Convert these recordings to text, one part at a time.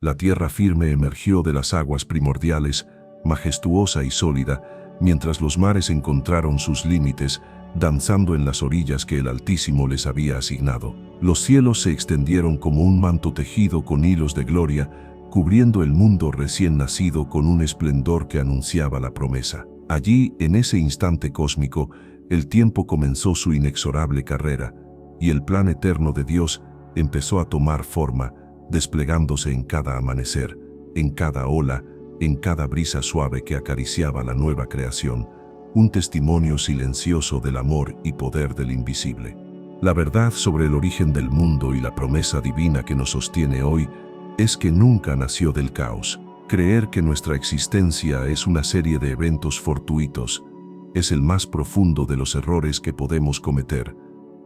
La tierra firme emergió de las aguas primordiales, majestuosa y sólida, mientras los mares encontraron sus límites, danzando en las orillas que el Altísimo les había asignado. Los cielos se extendieron como un manto tejido con hilos de gloria, cubriendo el mundo recién nacido con un esplendor que anunciaba la promesa. Allí, en ese instante cósmico, el tiempo comenzó su inexorable carrera, y el plan eterno de Dios empezó a tomar forma, desplegándose en cada amanecer, en cada ola, en cada brisa suave que acariciaba la nueva creación, un testimonio silencioso del amor y poder del invisible. La verdad sobre el origen del mundo y la promesa divina que nos sostiene hoy es que nunca nació del caos. Creer que nuestra existencia es una serie de eventos fortuitos es el más profundo de los errores que podemos cometer,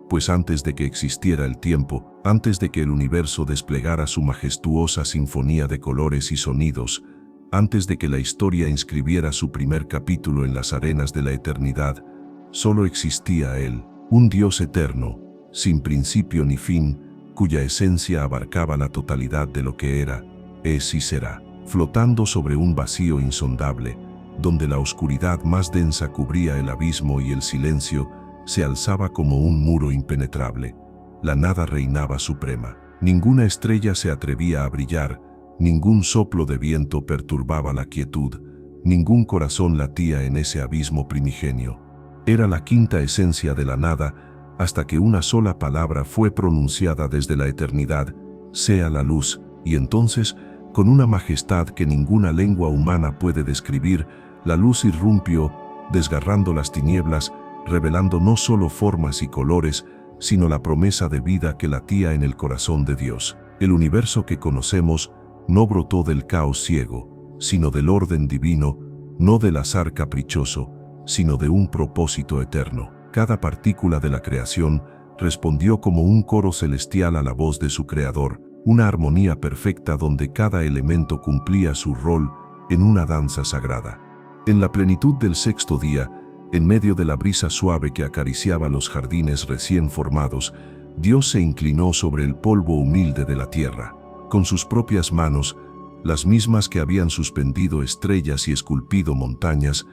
pues antes de que existiera el tiempo, antes de que el universo desplegara su majestuosa sinfonía de colores y sonidos, antes de que la historia inscribiera su primer capítulo en las arenas de la eternidad, solo existía Él, un Dios eterno, sin principio ni fin, cuya esencia abarcaba la totalidad de lo que era, es y será, flotando sobre un vacío insondable, donde la oscuridad más densa cubría el abismo y el silencio se alzaba como un muro impenetrable. La nada reinaba suprema. Ninguna estrella se atrevía a brillar, ningún soplo de viento perturbaba la quietud, ningún corazón latía en ese abismo primigenio. Era la quinta esencia de la nada, hasta que una sola palabra fue pronunciada desde la eternidad, sea la luz, y entonces, con una majestad que ninguna lengua humana puede describir, la luz irrumpió, desgarrando las tinieblas, revelando no solo formas y colores, sino la promesa de vida que latía en el corazón de Dios. El universo que conocemos no brotó del caos ciego, sino del orden divino, no del azar caprichoso, sino de un propósito eterno. Cada partícula de la creación respondió como un coro celestial a la voz de su Creador, una armonía perfecta donde cada elemento cumplía su rol en una danza sagrada. En la plenitud del sexto día, en medio de la brisa suave que acariciaba los jardines recién formados, Dios se inclinó sobre el polvo humilde de la tierra. Con sus propias manos, las mismas que habían suspendido estrellas y esculpido montañas,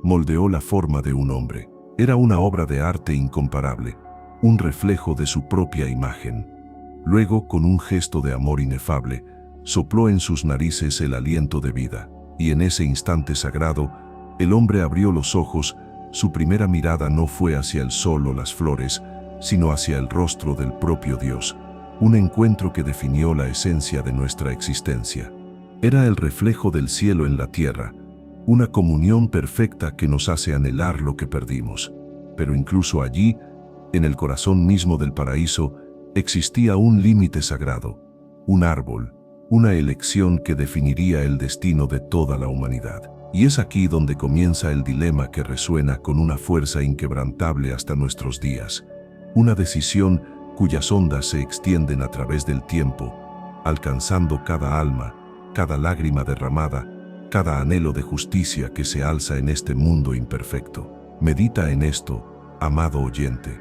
moldeó la forma de un hombre. Era una obra de arte incomparable, un reflejo de su propia imagen. Luego, con un gesto de amor inefable, sopló en sus narices el aliento de vida, y en ese instante sagrado, el hombre abrió los ojos. Su primera mirada no fue hacia el sol o las flores, sino hacia el rostro del propio Dios, un encuentro que definió la esencia de nuestra existencia. Era el reflejo del cielo en la tierra, una comunión perfecta que nos hace anhelar lo que perdimos. Pero incluso allí, en el corazón mismo del paraíso, existía un límite sagrado, un árbol, una elección que definiría el destino de toda la humanidad. Y es aquí donde comienza el dilema que resuena con una fuerza inquebrantable hasta nuestros días. Una decisión cuyas ondas se extienden a través del tiempo, alcanzando cada alma, cada lágrima derramada, cada anhelo de justicia que se alza en este mundo imperfecto. Medita en esto, amado oyente.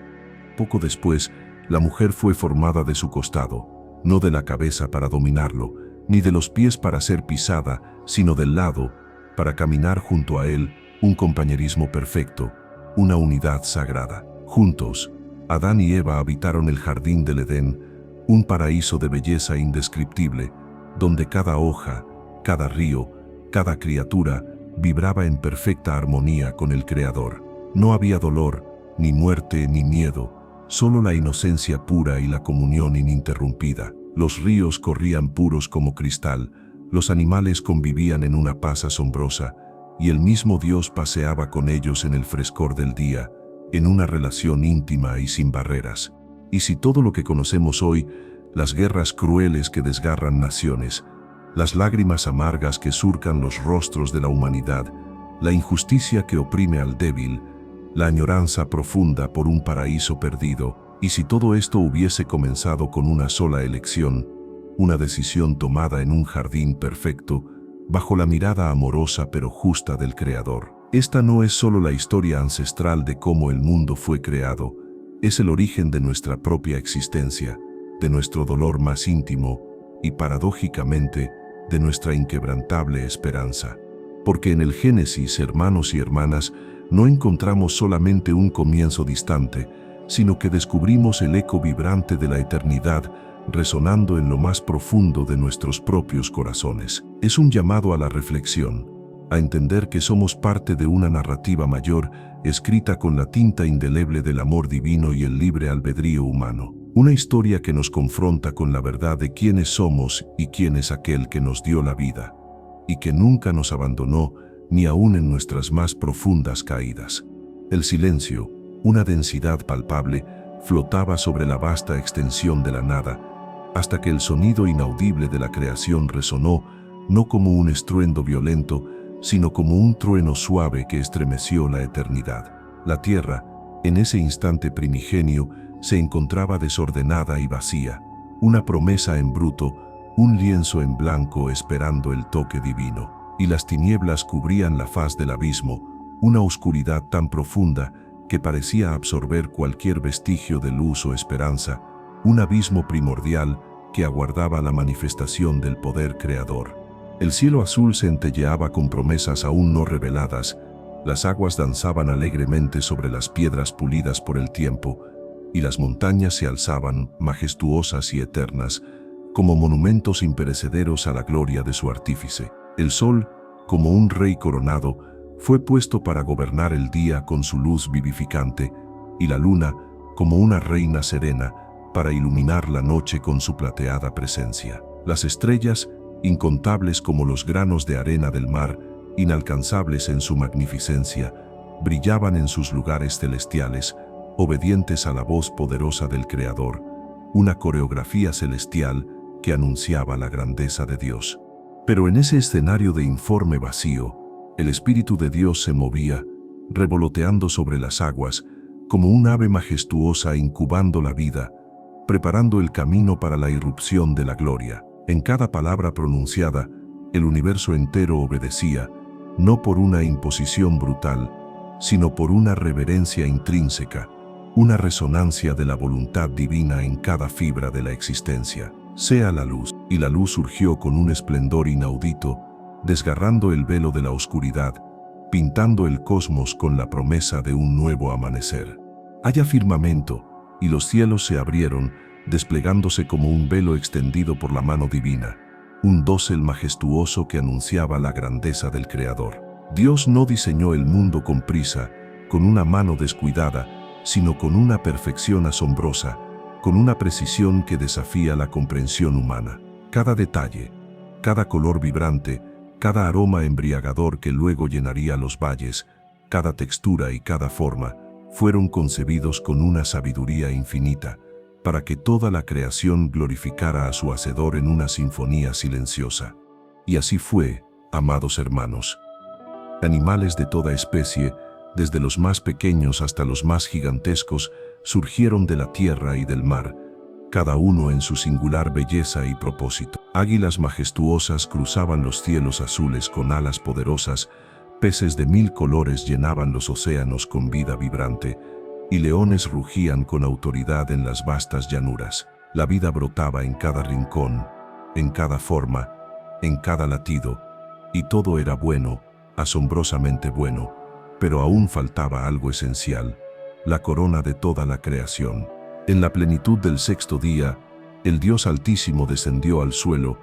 Poco después, la mujer fue formada de su costado, no de la cabeza para dominarlo, ni de los pies para ser pisada, sino del lado, para caminar junto a él, un compañerismo perfecto, una unidad sagrada. Juntos, Adán y Eva habitaron el jardín del Edén, un paraíso de belleza indescriptible, donde cada hoja, cada río, cada criatura vibraba en perfecta armonía con el Creador. No había dolor, ni muerte, ni miedo, solo la inocencia pura y la comunión ininterrumpida. Los ríos corrían puros como cristal, los animales convivían en una paz asombrosa, y el mismo Dios paseaba con ellos en el frescor del día, en una relación íntima y sin barreras. Y si todo lo que conocemos hoy, las guerras crueles que desgarran naciones, las lágrimas amargas que surcan los rostros de la humanidad, la injusticia que oprime al débil, la añoranza profunda por un paraíso perdido, y si todo esto hubiese comenzado con una sola elección, una decisión tomada en un jardín perfecto, bajo la mirada amorosa pero justa del Creador. Esta no es solo la historia ancestral de cómo el mundo fue creado, es el origen de nuestra propia existencia, de nuestro dolor más íntimo y, paradójicamente, de nuestra inquebrantable esperanza. Porque en el Génesis, hermanos y hermanas, no encontramos solamente un comienzo distante, sino que descubrimos el eco vibrante de la eternidad resonando en lo más profundo de nuestros propios corazones. Es un llamado a la reflexión, a entender que somos parte de una narrativa mayor, escrita con la tinta indeleble del amor divino y el libre albedrío humano. Una historia que nos confronta con la verdad de quiénes somos y quién es aquel que nos dio la vida, y que nunca nos abandonó, ni aun en nuestras más profundas caídas. El silencio, una densidad palpable, flotaba sobre la vasta extensión de la nada, hasta que el sonido inaudible de la creación resonó, no como un estruendo violento, sino como un trueno suave que estremeció la eternidad. La tierra, en ese instante primigenio, se encontraba desordenada y vacía, una promesa en bruto, un lienzo en blanco esperando el toque divino, y las tinieblas cubrían la faz del abismo, una oscuridad tan profunda que parecía absorber cualquier vestigio de luz o esperanza, un abismo primordial que aguardaba la manifestación del poder creador. El cielo azul centelleaba con promesas aún no reveladas, las aguas danzaban alegremente sobre las piedras pulidas por el tiempo, y las montañas se alzaban, majestuosas y eternas, como monumentos imperecederos a la gloria de su artífice. El sol, como un rey coronado, fue puesto para gobernar el día con su luz vivificante, y la luna, como una reina serena, para iluminar la noche con su plateada presencia. Las estrellas, incontables como los granos de arena del mar, inalcanzables en su magnificencia, brillaban en sus lugares celestiales, obedientes a la voz poderosa del Creador, una coreografía celestial que anunciaba la grandeza de Dios. Pero en ese escenario de informe vacío, el Espíritu de Dios se movía, revoloteando sobre las aguas, como un ave majestuosa incubando la vida, preparando el camino para la irrupción de la gloria. En cada palabra pronunciada, el universo entero obedecía, no por una imposición brutal, sino por una reverencia intrínseca, una resonancia de la voluntad divina en cada fibra de la existencia. Sea la luz, y la luz surgió con un esplendor inaudito, desgarrando el velo de la oscuridad, pintando el cosmos con la promesa de un nuevo amanecer. Haya firmamento, y los cielos se abrieron, desplegándose como un velo extendido por la mano divina, un dosel majestuoso que anunciaba la grandeza del Creador. Dios no diseñó el mundo con prisa, con una mano descuidada, sino con una perfección asombrosa, con una precisión que desafía la comprensión humana. Cada detalle, cada color vibrante, cada aroma embriagador que luego llenaría los valles, cada textura y cada forma, fueron concebidos con una sabiduría infinita, para que toda la creación glorificara a su Hacedor en una sinfonía silenciosa. Y así fue, amados hermanos. Animales de toda especie, desde los más pequeños hasta los más gigantescos, surgieron de la tierra y del mar, cada uno en su singular belleza y propósito. Águilas majestuosas cruzaban los cielos azules con alas poderosas, peces de 1000 colores llenaban los océanos con vida vibrante, y leones rugían con autoridad en las vastas llanuras. La vida brotaba en cada rincón, en cada forma, en cada latido, y todo era bueno, asombrosamente bueno, pero aún faltaba algo esencial, la corona de toda la creación. En la plenitud del sexto día, el Dios Altísimo descendió al suelo,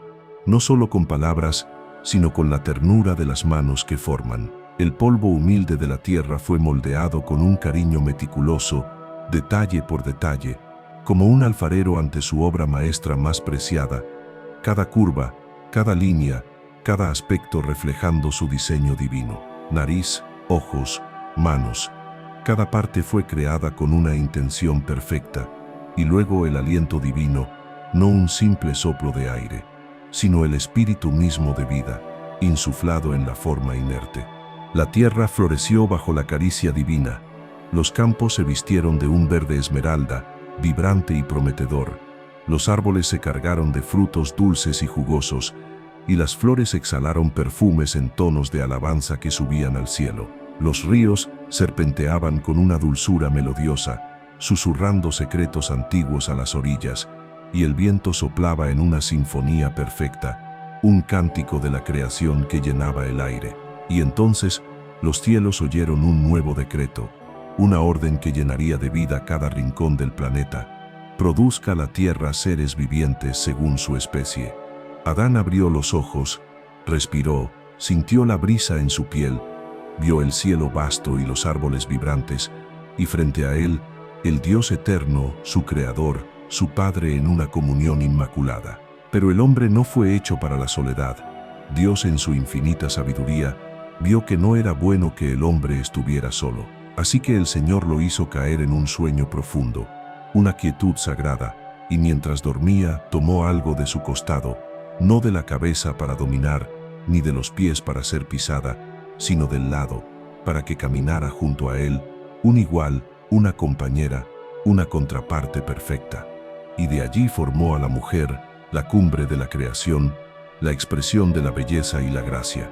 no solo con palabras, sino con la ternura de las manos que forman. El polvo humilde de la tierra fue moldeado con un cariño meticuloso, detalle por detalle, como un alfarero ante su obra maestra más preciada, cada curva, cada línea, cada aspecto reflejando su diseño divino. Nariz, ojos, manos, cada parte fue creada con una intención perfecta, y luego el aliento divino, no un simple soplo de aire, sino el espíritu mismo de vida, insuflado en la forma inerte. La tierra floreció bajo la caricia divina, los campos se vistieron de un verde esmeralda, vibrante y prometedor, los árboles se cargaron de frutos dulces y jugosos, y las flores exhalaron perfumes en tonos de alabanza que subían al cielo. Los ríos serpenteaban con una dulzura melodiosa, susurrando secretos antiguos a las orillas, y el viento soplaba en una sinfonía perfecta, un cántico de la creación que llenaba el aire. Y entonces los cielos oyeron un nuevo decreto, una orden que llenaría de vida cada rincón del planeta. Produzca la tierra seres vivientes según su especie. Adán abrió los ojos, respiró, sintió la brisa en su piel, vio el cielo vasto y los árboles vibrantes, y frente a él, el Dios eterno, su Creador, su Padre en una comunión inmaculada. Pero el hombre no fue hecho para la soledad. Dios en su infinita sabiduría vio que no era bueno que el hombre estuviera solo. Así que el Señor lo hizo caer en un sueño profundo, una quietud sagrada, y mientras dormía tomó algo de su costado, no de la cabeza para dominar, ni de los pies para ser pisada, sino del lado, para que caminara junto a él, un igual, una compañera, una contraparte perfecta. Y de allí formó a la mujer, la cumbre de la creación, la expresión de la belleza y la gracia.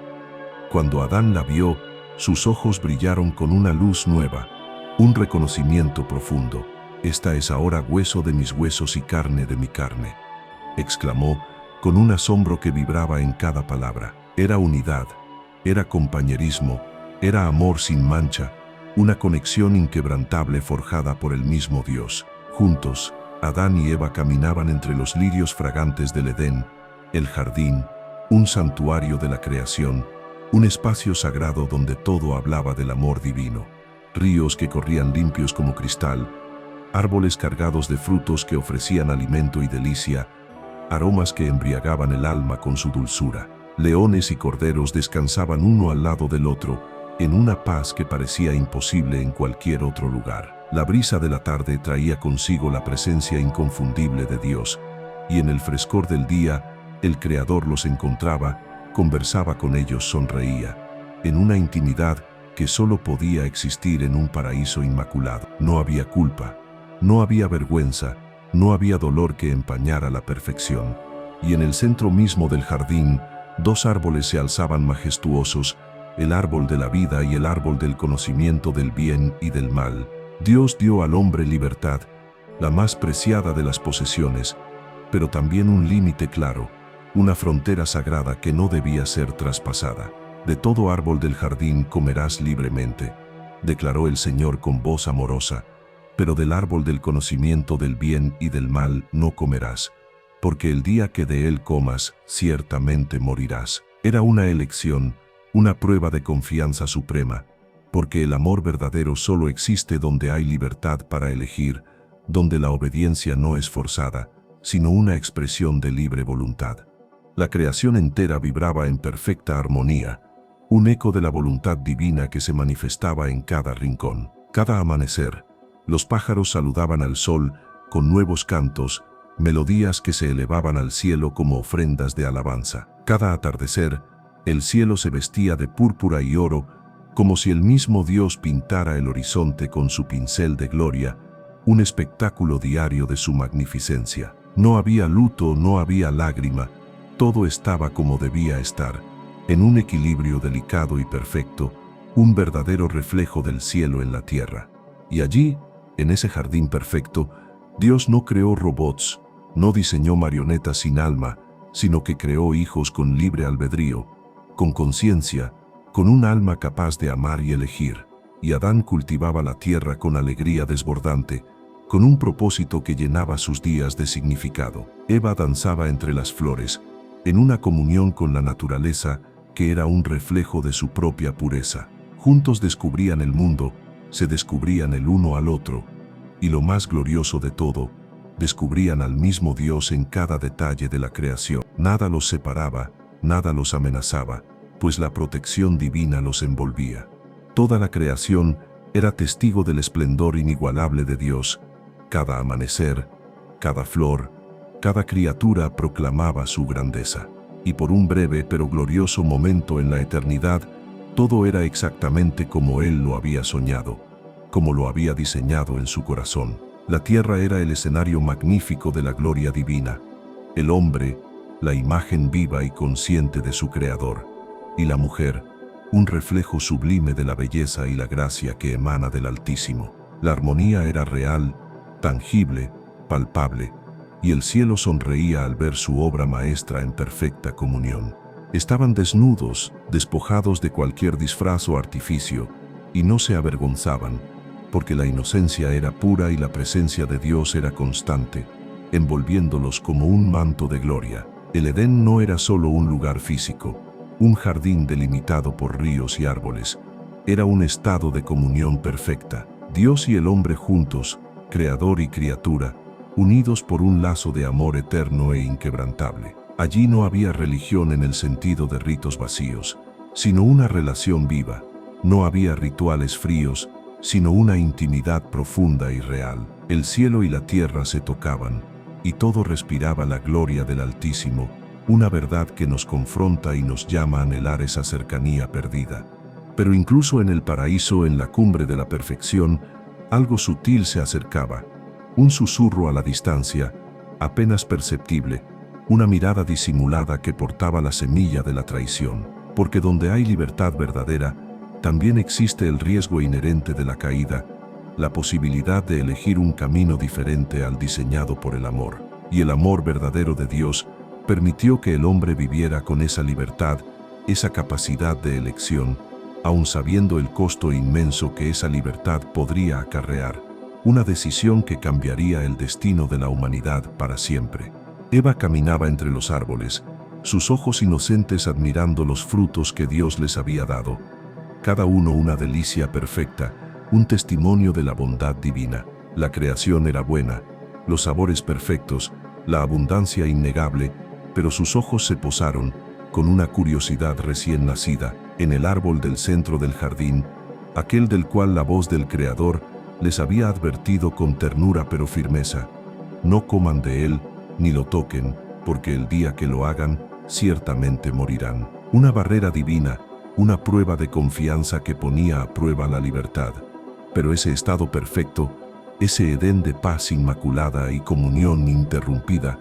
Cuando Adán la vio, sus ojos brillaron con una luz nueva, un reconocimiento profundo. «Esta es ahora hueso de mis huesos y carne de mi carne», exclamó, con un asombro que vibraba en cada palabra. Era unidad, era compañerismo, era amor sin mancha, una conexión inquebrantable forjada por el mismo Dios. Juntos, Adán y Eva caminaban entre los lirios fragantes del Edén, el jardín, un santuario de la creación, un espacio sagrado donde todo hablaba del amor divino. Ríos que corrían limpios como cristal, árboles cargados de frutos que ofrecían alimento y delicia, aromas que embriagaban el alma con su dulzura. Leones y corderos descansaban uno al lado del otro, en una paz que parecía imposible en cualquier otro lugar. La brisa de la tarde traía consigo la presencia inconfundible de Dios, y en el frescor del día, el Creador los encontraba, conversaba con ellos, sonreía, en una intimidad que solo podía existir en un paraíso inmaculado. No había culpa, no había vergüenza, no había dolor que empañara la perfección. Y en el centro mismo del jardín, dos árboles se alzaban majestuosos, el árbol de la vida y el árbol del conocimiento del bien y del mal. Dios dio al hombre libertad, la más preciada de las posesiones, pero también un límite claro, una frontera sagrada que no debía ser traspasada. «De todo árbol del jardín comerás libremente», declaró el Señor con voz amorosa, «pero del árbol del conocimiento del bien y del mal no comerás, porque el día que de él comas, ciertamente morirás». Era una elección, una prueba de confianza suprema, porque el amor verdadero solo existe donde hay libertad para elegir, donde la obediencia no es forzada, sino una expresión de libre voluntad. La creación entera vibraba en perfecta armonía, un eco de la voluntad divina que se manifestaba en cada rincón. Cada amanecer, los pájaros saludaban al sol con nuevos cantos, melodías que se elevaban al cielo como ofrendas de alabanza. Cada atardecer, el cielo se vestía de púrpura y oro, como si el mismo Dios pintara el horizonte con su pincel de gloria, un espectáculo diario de su magnificencia. No había luto, no había lágrima, todo estaba como debía estar, en un equilibrio delicado y perfecto, un verdadero reflejo del cielo en la tierra. Y allí, en ese jardín perfecto, Dios no creó robots, no diseñó marionetas sin alma, sino que creó hijos con libre albedrío, con conciencia, con un alma capaz de amar y elegir. Y Adán cultivaba la tierra con alegría desbordante, con un propósito que llenaba sus días de significado. Eva danzaba entre las flores, en una comunión con la naturaleza que era un reflejo de su propia pureza. Juntos descubrían el mundo, se descubrían el uno al otro, y lo más glorioso de todo, descubrían al mismo Dios en cada detalle de la creación. Nada los separaba, nada los amenazaba, pues la protección divina los envolvía. Toda la creación era testigo del esplendor inigualable de Dios. Cada amanecer, cada flor, cada criatura proclamaba su grandeza. Y por un breve pero glorioso momento en la eternidad, todo era exactamente como Él lo había soñado, como lo había diseñado en su corazón. La tierra era el escenario magnífico de la gloria divina, el hombre, la imagen viva y consciente de su Creador, y la mujer, un reflejo sublime de la belleza y la gracia que emana del Altísimo. La armonía era real, tangible, palpable, y el cielo sonreía al ver su obra maestra en perfecta comunión. Estaban desnudos, despojados de cualquier disfraz o artificio, y no se avergonzaban, porque la inocencia era pura y la presencia de Dios era constante, envolviéndolos como un manto de gloria. El Edén no era solo un lugar físico, un jardín delimitado por ríos y árboles. Era un estado de comunión perfecta. Dios y el hombre juntos, creador y criatura, unidos por un lazo de amor eterno e inquebrantable. Allí no había religión en el sentido de ritos vacíos, sino una relación viva. No había rituales fríos, sino una intimidad profunda y real. El cielo y la tierra se tocaban, y todo respiraba la gloria del Altísimo, una verdad que nos confronta y nos llama a anhelar esa cercanía perdida. Pero incluso en el paraíso, en la cumbre de la perfección, algo sutil se acercaba, un susurro a la distancia, apenas perceptible, una mirada disimulada que portaba la semilla de la traición. Porque donde hay libertad verdadera, también existe el riesgo inherente de la caída, la posibilidad de elegir un camino diferente al diseñado por el amor. Y el amor verdadero de Dios permitió que el hombre viviera con esa libertad, esa capacidad de elección, aun sabiendo el costo inmenso que esa libertad podría acarrear, una decisión que cambiaría el destino de la humanidad para siempre. Eva caminaba entre los árboles, sus ojos inocentes admirando los frutos que Dios les había dado, cada uno una delicia perfecta, un testimonio de la bondad divina. La creación era buena, los sabores perfectos, la abundancia innegable, pero sus ojos se posaron, con una curiosidad recién nacida, en el árbol del centro del jardín, aquel del cual la voz del Creador les había advertido con ternura pero firmeza: no coman de él, ni lo toquen, porque el día que lo hagan, ciertamente morirán. Una barrera divina, una prueba de confianza que ponía a prueba la libertad. Pero ese estado perfecto, ese Edén de paz inmaculada y comunión ininterrumpida,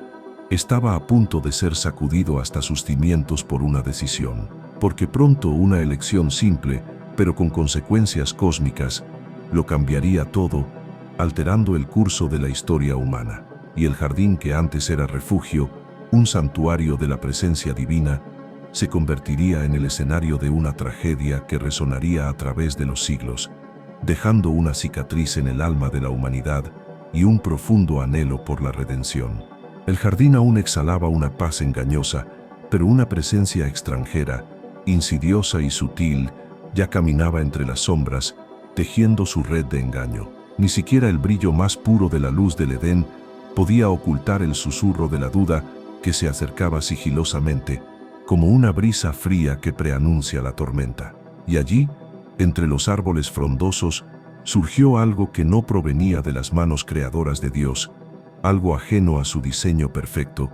estaba a punto de ser sacudido hasta sus cimientos por una decisión. Porque pronto una elección simple, pero con consecuencias cósmicas, lo cambiaría todo, alterando el curso de la historia humana. Y el jardín que antes era refugio, un santuario de la presencia divina, se convertiría en el escenario de una tragedia que resonaría a través de los siglos, dejando una cicatriz en el alma de la humanidad y un profundo anhelo por la redención. El jardín aún exhalaba una paz engañosa, pero una presencia extranjera, insidiosa y sutil, ya caminaba entre las sombras, tejiendo su red de engaño. Ni siquiera el brillo más puro de la luz del Edén podía ocultar el susurro de la duda que se acercaba sigilosamente, como una brisa fría que preanuncia la tormenta. Y allí, entre los árboles frondosos, surgió algo que no provenía de las manos creadoras de Dios, algo ajeno a su diseño perfecto,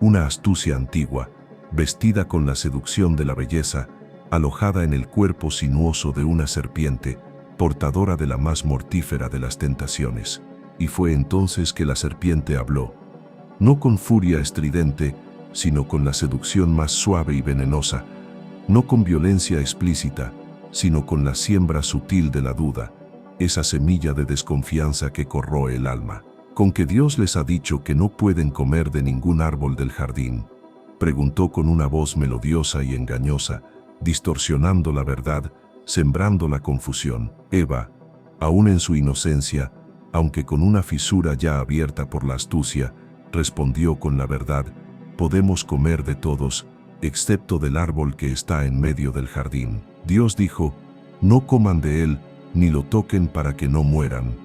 una astucia antigua, vestida con la seducción de la belleza, alojada en el cuerpo sinuoso de una serpiente, portadora de la más mortífera de las tentaciones. Y fue entonces que la serpiente habló, no con furia estridente, sino con la seducción más suave y venenosa, no con violencia explícita, sino con la siembra sutil de la duda, esa semilla de desconfianza que corroe el alma. ¿Con que Dios les ha dicho que no pueden comer de ningún árbol del jardín?, preguntó con una voz melodiosa y engañosa, distorsionando la verdad, sembrando la confusión. Eva, aún en su inocencia, aunque con una fisura ya abierta por la astucia, respondió con la verdad: podemos comer de todos, excepto del árbol que está en medio del jardín. Dios dijo: no coman de él, ni lo toquen para que no mueran.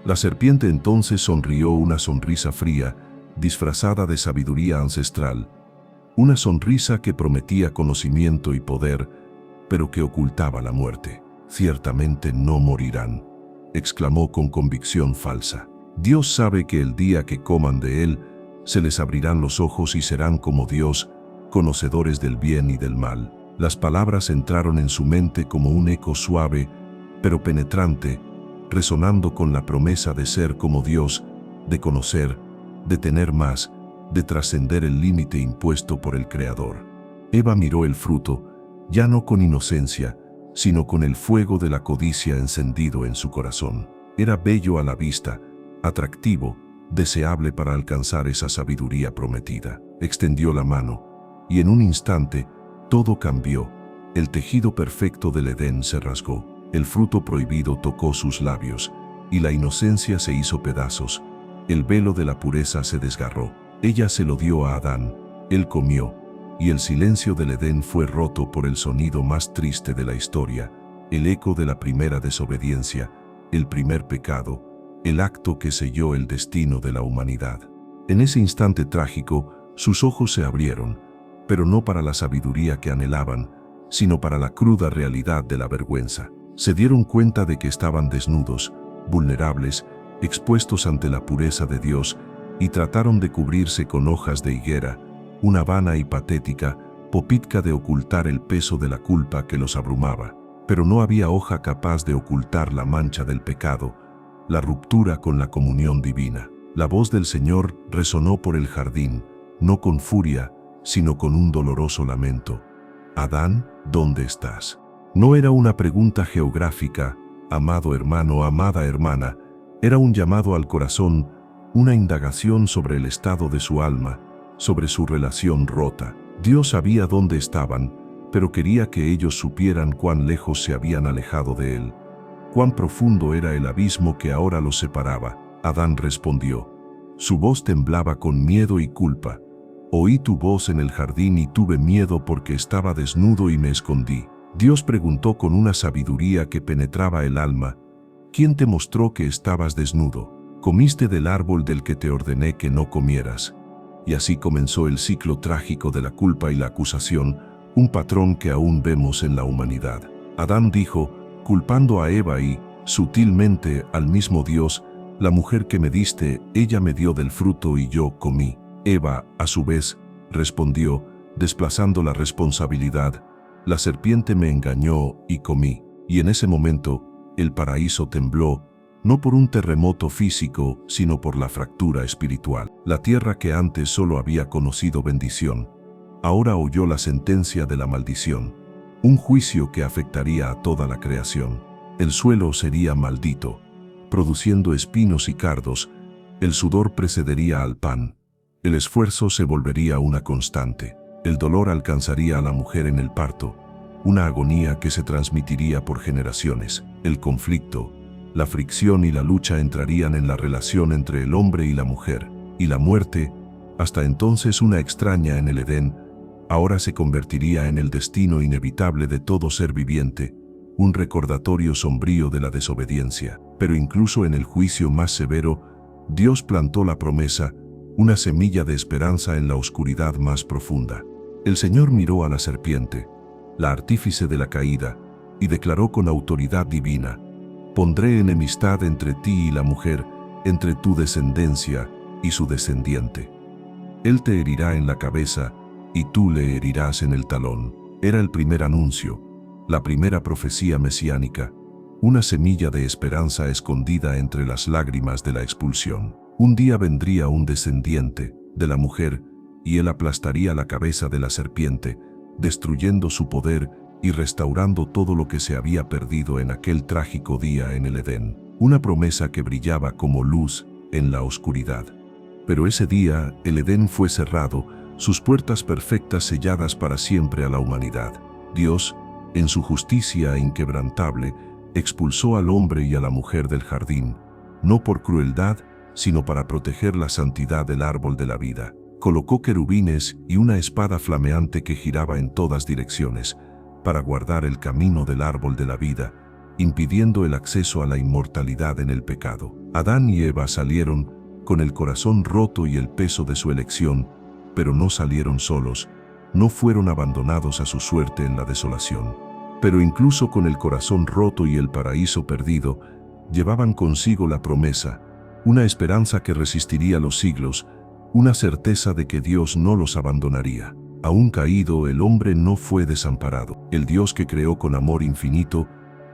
La serpiente entonces sonrió una sonrisa fría, disfrazada de sabiduría ancestral, una sonrisa que prometía conocimiento y poder, pero que ocultaba la muerte. Ciertamente no morirán, exclamó con convicción falsa. Dios sabe que el día que coman de él, se les abrirán los ojos y serán como Dios, conocedores del bien y del mal. Las palabras entraron en su mente como un eco suave, pero penetrante, resonando con la promesa de ser como Dios, de conocer, de tener más, de trascender el límite impuesto por el Creador. Eva miró el fruto, ya no con inocencia, sino con el fuego de la codicia encendido en su corazón. Era bello a la vista, atractivo, deseable para alcanzar esa sabiduría prometida. Extendió la mano, y en un instante todo cambió. El tejido perfecto del Edén se rasgó, el fruto prohibido tocó sus labios, y la inocencia se hizo pedazos. El velo de la pureza se desgarró. Ella se lo dio a Adán, él comió, y el silencio del Edén fue roto por el sonido más triste de la historia, el eco de la primera desobediencia, el primer pecado, el acto que selló el destino de la humanidad. En ese instante trágico, sus ojos se abrieron, pero no para la sabiduría que anhelaban, sino para la cruda realidad de la vergüenza. Se dieron cuenta de que estaban desnudos, vulnerables, expuestos ante la pureza de Dios, y trataron de cubrirse con hojas de higuera, una vana y patética popitca de ocultar el peso de la culpa que los abrumaba. Pero no había hoja capaz de ocultar la mancha del pecado, la ruptura con la comunión divina. La voz del Señor resonó por el jardín, no con furia, sino con un doloroso lamento. Adán, ¿dónde estás? No era una pregunta geográfica, amado hermano, amada hermana, era un llamado al corazón, una indagación sobre el estado de su alma, sobre su relación rota. Dios sabía dónde estaban, pero quería que ellos supieran cuán lejos se habían alejado de Él, cuán profundo era el abismo que ahora los separaba. Adán respondió. Su voz temblaba con miedo y culpa. Oí tu voz en el jardín y tuve miedo porque estaba desnudo y me escondí. Dios preguntó con una sabiduría que penetraba el alma, ¿quién te mostró que estabas desnudo? Comiste del árbol del que te ordené que no comieras. Y así comenzó el ciclo trágico de la culpa y la acusación, un patrón que aún vemos en la humanidad. Adán dijo, culpando a Eva y, sutilmente, al mismo Dios, la mujer que me diste, ella me dio del fruto y yo comí. Eva, a su vez, respondió, desplazando la responsabilidad, la serpiente me engañó y comí. Y en ese momento, el paraíso tembló, no por un terremoto físico, sino por la fractura espiritual. La tierra que antes solo había conocido bendición, ahora oyó la sentencia de la maldición, un juicio que afectaría a toda la creación. El suelo sería maldito, produciendo espinos y cardos, el sudor precedería al pan, el esfuerzo se volvería una constante, el dolor alcanzaría a la mujer en el parto, una agonía que se transmitiría por generaciones. El conflicto, la fricción y la lucha entrarían en la relación entre el hombre y la mujer, y la muerte, hasta entonces una extraña en el Edén, ahora se convertiría en el destino inevitable de todo ser viviente, un recordatorio sombrío de la desobediencia. Pero incluso en el juicio más severo, Dios plantó la promesa, una semilla de esperanza en la oscuridad más profunda. El Señor miró a la serpiente, la artífice de la caída, y declaró con autoridad divina, pondré enemistad entre ti y la mujer, entre tu descendencia y su descendiente. Él te herirá en la cabeza, y tú le herirás en el talón. Era el primer anuncio, la primera profecía mesiánica, una semilla de esperanza escondida entre las lágrimas de la expulsión. Un día vendría un descendiente de la mujer, y él aplastaría la cabeza de la serpiente, destruyendo su poder y restaurando todo lo que se había perdido en aquel trágico día en el Edén. Una promesa que brillaba como luz en la oscuridad. Pero ese día el Edén fue cerrado, sus puertas perfectas selladas para siempre a la humanidad. Dios, en su justicia inquebrantable, expulsó al hombre y a la mujer del jardín, no por crueldad, sino para proteger la santidad del árbol de la vida. Colocó querubines y una espada flameante que giraba en todas direcciones, para guardar el camino del árbol de la vida, impidiendo el acceso a la inmortalidad en el pecado. Adán y Eva salieron con el corazón roto y el peso de su elección, pero no salieron solos, no fueron abandonados a su suerte en la desolación. Pero incluso con el corazón roto y el paraíso perdido, llevaban consigo la promesa, una esperanza que resistiría los siglos, una certeza de que Dios no los abandonaría. Aún caído, el hombre no fue desamparado. El Dios que creó con amor infinito,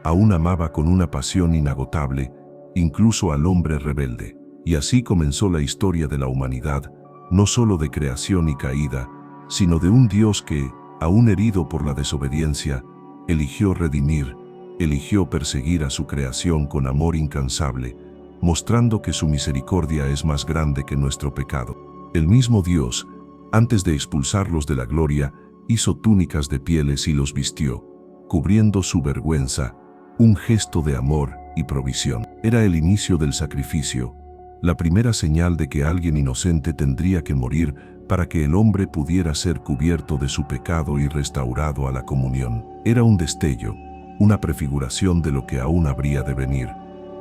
aún amaba con una pasión inagotable, incluso al hombre rebelde. Y así comenzó la historia de la humanidad, no solo de creación y caída, sino de un Dios que, aún herido por la desobediencia, eligió redimir, eligió perseguir a su creación con amor incansable, mostrando que su misericordia es más grande que nuestro pecado. El mismo Dios, antes de expulsarlos de la gloria, hizo túnicas de pieles y los vistió, cubriendo su vergüenza, un gesto de amor y provisión. Era el inicio del sacrificio, la primera señal de que alguien inocente tendría que morir para que el hombre pudiera ser cubierto de su pecado y restaurado a la comunión. Era un destello, una prefiguración de lo que aún habría de venir,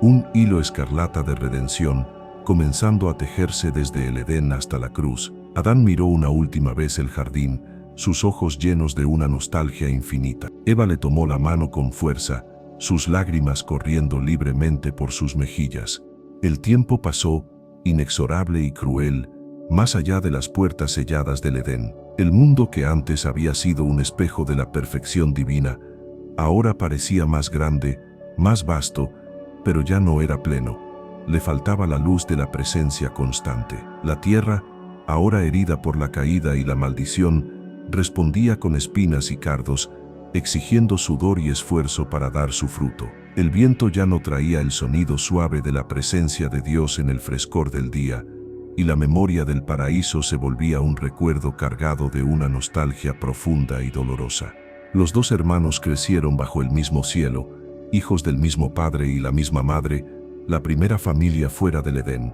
un hilo escarlata de redención, comenzando a tejerse desde el Edén hasta la cruz. Adán miró una última vez el jardín, sus ojos llenos de una nostalgia infinita. Eva le tomó la mano con fuerza, sus lágrimas corriendo libremente por sus mejillas. El tiempo pasó, inexorable y cruel, más allá de las puertas selladas del Edén. El mundo que antes había sido un espejo de la perfección divina, ahora parecía más grande, más vasto, pero ya no era pleno. Le faltaba la luz de la presencia constante. La tierra, ahora herida por la caída y la maldición, respondía con espinas y cardos, exigiendo sudor y esfuerzo para dar su fruto. El viento ya no traía el sonido suave de la presencia de Dios en el frescor del día, y la memoria del paraíso se volvía un recuerdo cargado de una nostalgia profunda y dolorosa. Los dos hermanos crecieron bajo el mismo cielo, hijos del mismo padre y la misma madre, la primera familia fuera del Edén.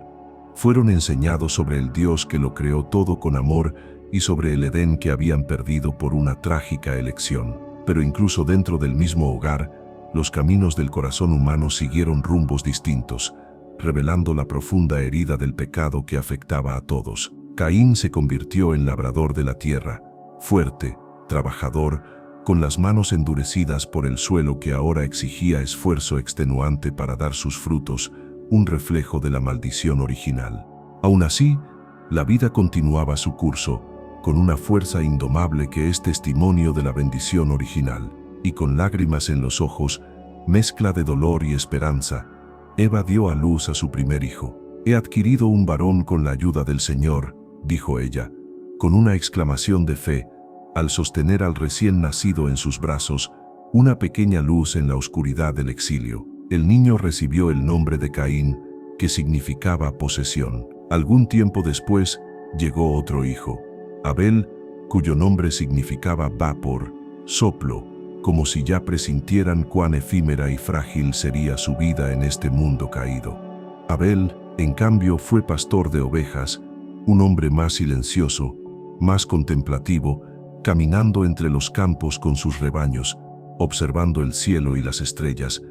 Fueron enseñados sobre el Dios que lo creó todo con amor y sobre el Edén que habían perdido por una trágica elección. Pero incluso dentro del mismo hogar, los caminos del corazón humano siguieron rumbos distintos, revelando la profunda herida del pecado que afectaba a todos. Caín se convirtió en labrador de la tierra, fuerte, trabajador, con las manos endurecidas por el suelo que ahora exigía esfuerzo extenuante para dar sus frutos, un reflejo de la maldición original. Aún así, la vida continuaba su curso, con una fuerza indomable que es testimonio de la bendición original, y con lágrimas en los ojos, mezcla de dolor y esperanza, Eva dio a luz a su primer hijo. «He adquirido un varón con la ayuda del Señor», dijo ella, con una exclamación de fe, al sostener al recién nacido en sus brazos, una pequeña luz en la oscuridad del exilio. El niño recibió el nombre de Caín, que significaba posesión. Algún tiempo después, llegó otro hijo, Abel, cuyo nombre significaba vapor, soplo, como si ya presintieran cuán efímera y frágil sería su vida en este mundo caído. Abel, en cambio, fue pastor de ovejas, un hombre más silencioso, más contemplativo, caminando entre los campos con sus rebaños, observando el cielo y las estrellas,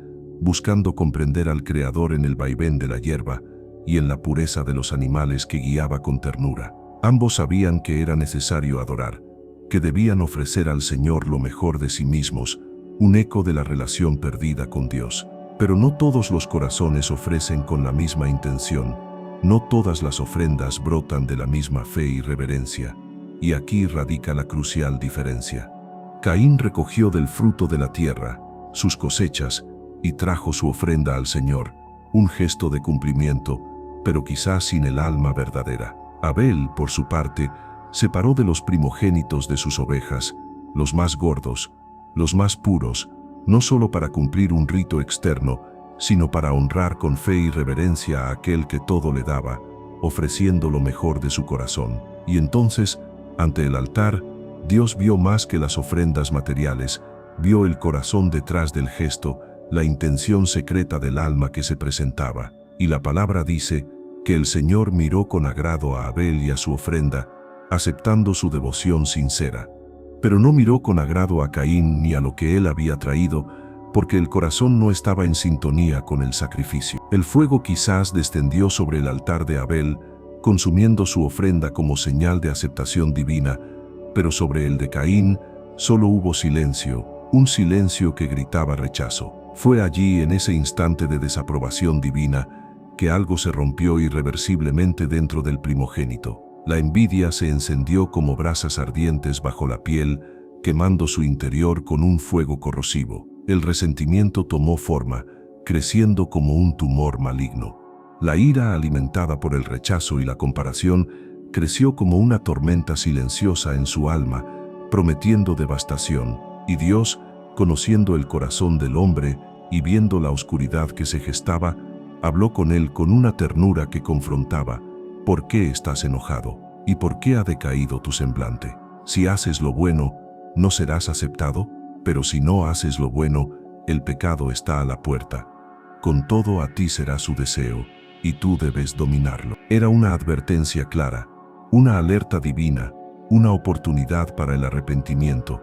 buscando comprender al Creador en el vaivén de la hierba y en la pureza de los animales que guiaba con ternura. Ambos sabían que era necesario adorar, que debían ofrecer al Señor lo mejor de sí mismos, un eco de la relación perdida con Dios. Pero no todos los corazones ofrecen con la misma intención, no todas las ofrendas brotan de la misma fe y reverencia. Y aquí radica la crucial diferencia. Caín recogió del fruto de la tierra, sus cosechas, y trajo su ofrenda al Señor, un gesto de cumplimiento, pero quizás sin el alma verdadera. Abel, por su parte, separó de los primogénitos de sus ovejas, los más gordos, los más puros, no solo para cumplir un rito externo, sino para honrar con fe y reverencia a aquel que todo le daba, ofreciendo lo mejor de su corazón. Y entonces, ante el altar, Dios vio más que las ofrendas materiales, vio el corazón detrás del gesto, la intención secreta del alma que se presentaba. Y la palabra dice que el Señor miró con agrado a Abel y a su ofrenda, aceptando su devoción sincera. Pero no miró con agrado a Caín ni a lo que él había traído, porque el corazón no estaba en sintonía con el sacrificio. El fuego quizás descendió sobre el altar de Abel, consumiendo su ofrenda como señal de aceptación divina, pero sobre el de Caín solo hubo silencio, un silencio que gritaba rechazo. Fue allí, en ese instante de desaprobación divina, que algo se rompió irreversiblemente dentro del primogénito. La envidia se encendió como brasas ardientes bajo la piel, quemando su interior con un fuego corrosivo. El resentimiento tomó forma, creciendo como un tumor maligno. La ira, alimentada por el rechazo y la comparación, creció como una tormenta silenciosa en su alma, prometiendo devastación. Y Dios, conociendo el corazón del hombre y viendo la oscuridad que se gestaba, Habló con él con una ternura que confrontaba. ¿Por qué estás enojado? ¿Y por qué ha decaído tu semblante? Si haces lo bueno, ¿no serás aceptado? Pero si no haces lo bueno, el pecado está a la puerta. Con todo a ti será su deseo, y tú debes dominarlo. Era una advertencia clara, una alerta divina, una oportunidad para el arrepentimiento,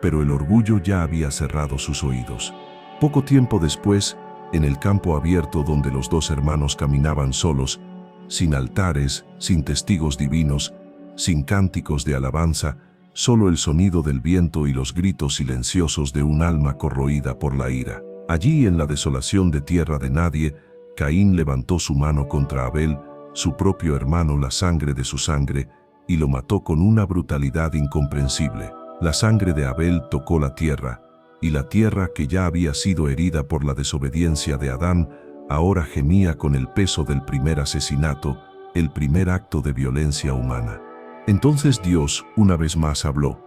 pero el orgullo ya había cerrado sus oídos. Poco tiempo después, en el campo abierto donde los dos hermanos caminaban solos, sin altares, sin testigos divinos, sin cánticos de alabanza, solo el sonido del viento y los gritos silenciosos de un alma corroída por la ira. Allí, en la desolación de tierra de nadie, Caín levantó su mano contra Abel, su propio hermano, la sangre de su sangre, y lo mató con una brutalidad incomprensible. La sangre de Abel tocó la tierra, y la tierra, que ya había sido herida por la desobediencia de Adán, ahora gemía con el peso del primer asesinato, el primer acto de violencia humana. Entonces Dios, una vez más, habló,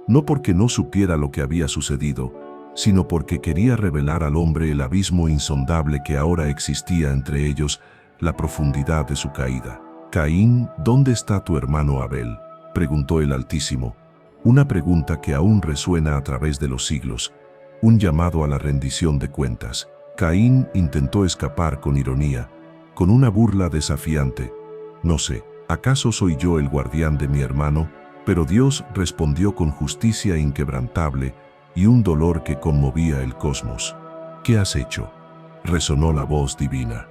no porque no supiera lo que había sucedido, sino porque quería revelar al hombre el abismo insondable que ahora existía entre ellos, la profundidad de su caída. Caín, ¿dónde está tu hermano Abel?, preguntó el Altísimo, una pregunta que aún resuena a través de los siglos, un llamado a la rendición de cuentas. Caín intentó escapar con ironía, con una burla desafiante. No sé, ¿acaso soy yo el guardián de mi hermano? Pero Dios respondió con justicia inquebrantable y un dolor que conmovía el cosmos. ¿Qué has hecho?, resonó la voz divina.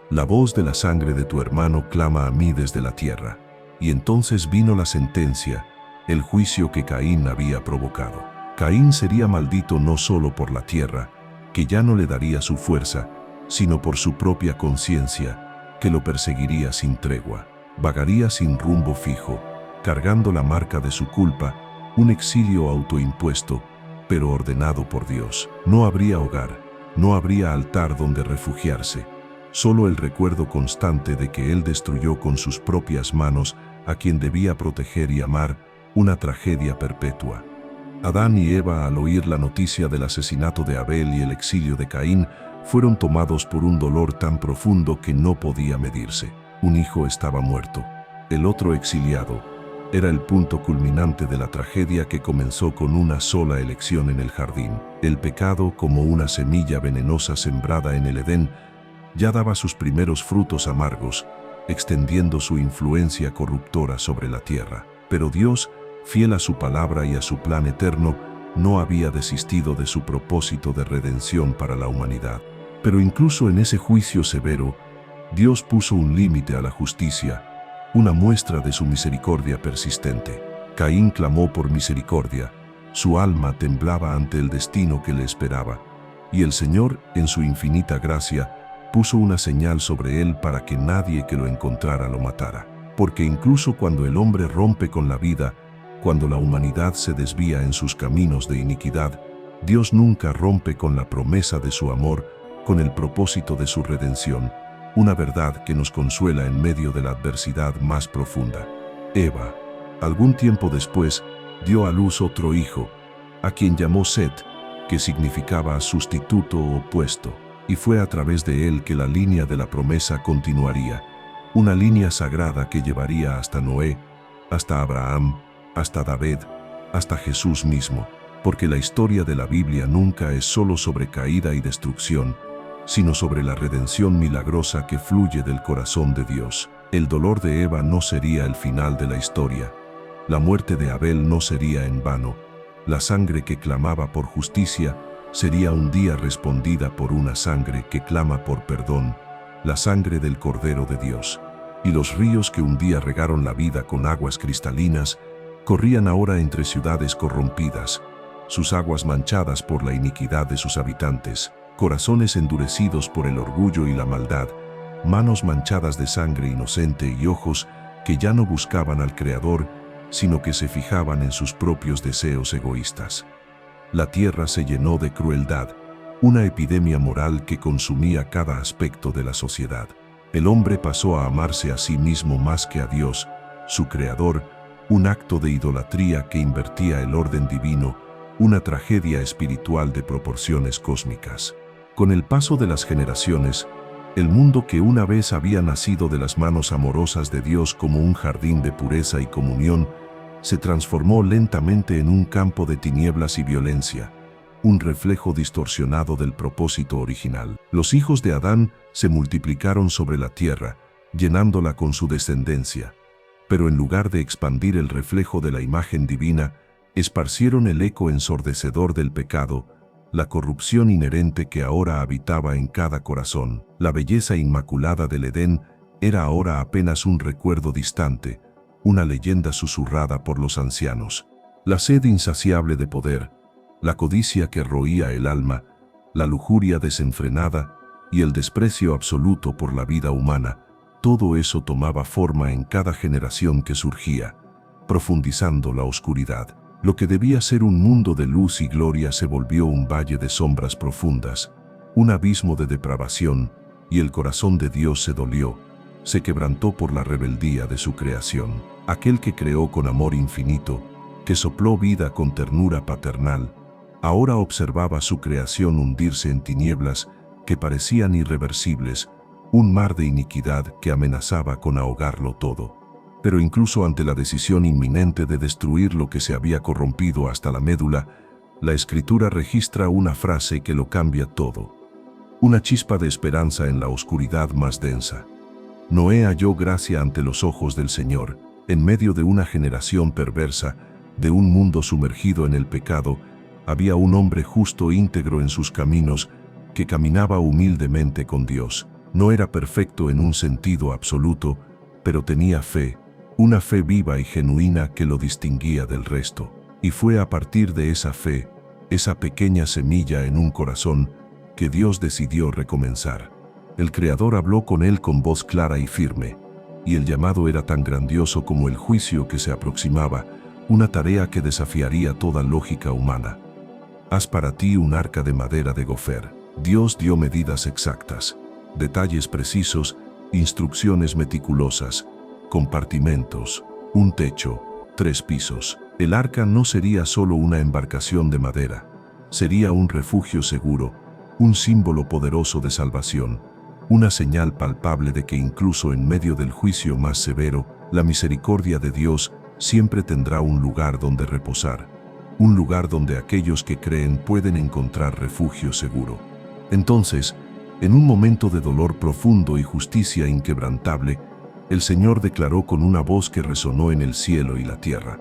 La voz de la sangre de tu hermano clama a mí desde la tierra. Y entonces vino la sentencia, el juicio que Caín había provocado. Caín sería maldito no solo por la tierra, que ya no le daría su fuerza, sino por su propia conciencia, que lo perseguiría sin tregua. Vagaría sin rumbo fijo, cargando la marca de su culpa, un exilio autoimpuesto, pero ordenado por Dios. No habría hogar, no habría altar donde refugiarse, solo el recuerdo constante de que él destruyó con sus propias manos a quien debía proteger y amar, una tragedia perpetua. Adán y Eva, al oír la noticia del asesinato de Abel y el exilio de Caín, fueron tomados por un dolor tan profundo que no podía medirse. Un hijo estaba muerto, el otro exiliado. Era el punto culminante de la tragedia que comenzó con una sola elección en el jardín. El pecado, como una semilla venenosa sembrada en el Edén, ya daba sus primeros frutos amargos, extendiendo su influencia corruptora sobre la tierra. Pero Dios, fiel a su palabra y a su plan eterno, no había desistido de su propósito de redención para la humanidad. Pero incluso en ese juicio severo, Dios puso un límite a la justicia, una muestra de su misericordia persistente. Caín clamó por misericordia, su alma temblaba ante el destino que le esperaba, y el Señor, en su infinita gracia, puso una señal sobre él para que nadie que lo encontrara lo matara. Porque incluso cuando el hombre rompe con la vida, cuando la humanidad se desvía en sus caminos de iniquidad, Dios nunca rompe con la promesa de su amor, con el propósito de su redención, una verdad que nos consuela en medio de la adversidad más profunda. Eva, algún tiempo después, dio a luz otro hijo, a quien llamó Set, que significaba sustituto o opuesto, y fue a través de él que la línea de la promesa continuaría, una línea sagrada que llevaría hasta Noé, hasta Abraham, hasta David, hasta Jesús mismo, porque la historia de la Biblia nunca es solo sobre caída y destrucción, sino sobre la redención milagrosa que fluye del corazón de Dios. El dolor de Eva no sería el final de la historia, la muerte de Abel no sería en vano, la sangre que clamaba por justicia sería un día respondida por una sangre que clama por perdón, la sangre del Cordero de Dios. Y los ríos que un día regaron la vida con aguas cristalinas, corrían ahora entre ciudades corrompidas, sus aguas manchadas por la iniquidad de sus habitantes, corazones endurecidos por el orgullo y la maldad, manos manchadas de sangre inocente y ojos que ya no buscaban al Creador, sino que se fijaban en sus propios deseos egoístas. La tierra se llenó de crueldad, una epidemia moral que consumía cada aspecto de la sociedad. El hombre pasó a amarse a sí mismo más que a Dios, su Creador, un acto de idolatría que invertía el orden divino, una tragedia espiritual de proporciones cósmicas. Con el paso de las generaciones, El mundo que una vez había nacido de las manos amorosas de Dios como un jardín de pureza y comunión, se transformó lentamente en un campo de tinieblas y violencia, un reflejo distorsionado del propósito original. Los hijos de Adán se multiplicaron sobre la tierra, llenándola con su descendencia. Pero en lugar de expandir el reflejo de la imagen divina, esparcieron el eco ensordecedor del pecado, la corrupción inherente que ahora habitaba en cada corazón. La belleza inmaculada del Edén era ahora apenas un recuerdo distante, una leyenda susurrada por los ancianos. La sed insaciable de poder, la codicia que roía el alma, la lujuria desenfrenada y el desprecio absoluto por la vida humana, todo eso tomaba forma en cada generación que surgía, profundizando la oscuridad. Lo que debía ser un mundo de luz y gloria se volvió un valle de sombras profundas, un abismo de depravación, y el corazón de Dios se dolió, se quebrantó por la rebeldía de su creación. Aquel que creó con amor infinito, que sopló vida con ternura paternal, ahora observaba su creación hundirse en tinieblas que parecían irreversibles, un mar de iniquidad que amenazaba con ahogarlo todo. Pero incluso ante la decisión inminente de destruir lo que se había corrompido hasta la médula, la Escritura registra una frase que lo cambia todo. Una chispa de esperanza en la oscuridad más densa. Noé halló gracia ante los ojos del Señor, en medio de una generación perversa, de un mundo sumergido en el pecado, había un hombre justo e íntegro en sus caminos, que caminaba humildemente con Dios. No era perfecto en un sentido absoluto, pero tenía fe, una fe viva y genuina que lo distinguía del resto. Y fue a partir de esa fe, esa pequeña semilla en un corazón, que Dios decidió recomenzar. El Creador habló con él con voz clara y firme, y el llamado era tan grandioso como el juicio que se aproximaba, una tarea que desafiaría toda lógica humana. Haz para ti un arca de madera de gofer. Dios dio medidas exactas, detalles precisos, instrucciones meticulosas, compartimentos, un techo, 3 pisos. El arca no sería solo una embarcación de madera, sería un refugio seguro, un símbolo poderoso de salvación, una señal palpable de que incluso en medio del juicio más severo, la misericordia de Dios siempre tendrá un lugar donde reposar, un lugar donde aquellos que creen pueden encontrar refugio seguro. Entonces, en un momento de dolor profundo y justicia inquebrantable, el Señor declaró con una voz que resonó en el cielo y la tierra: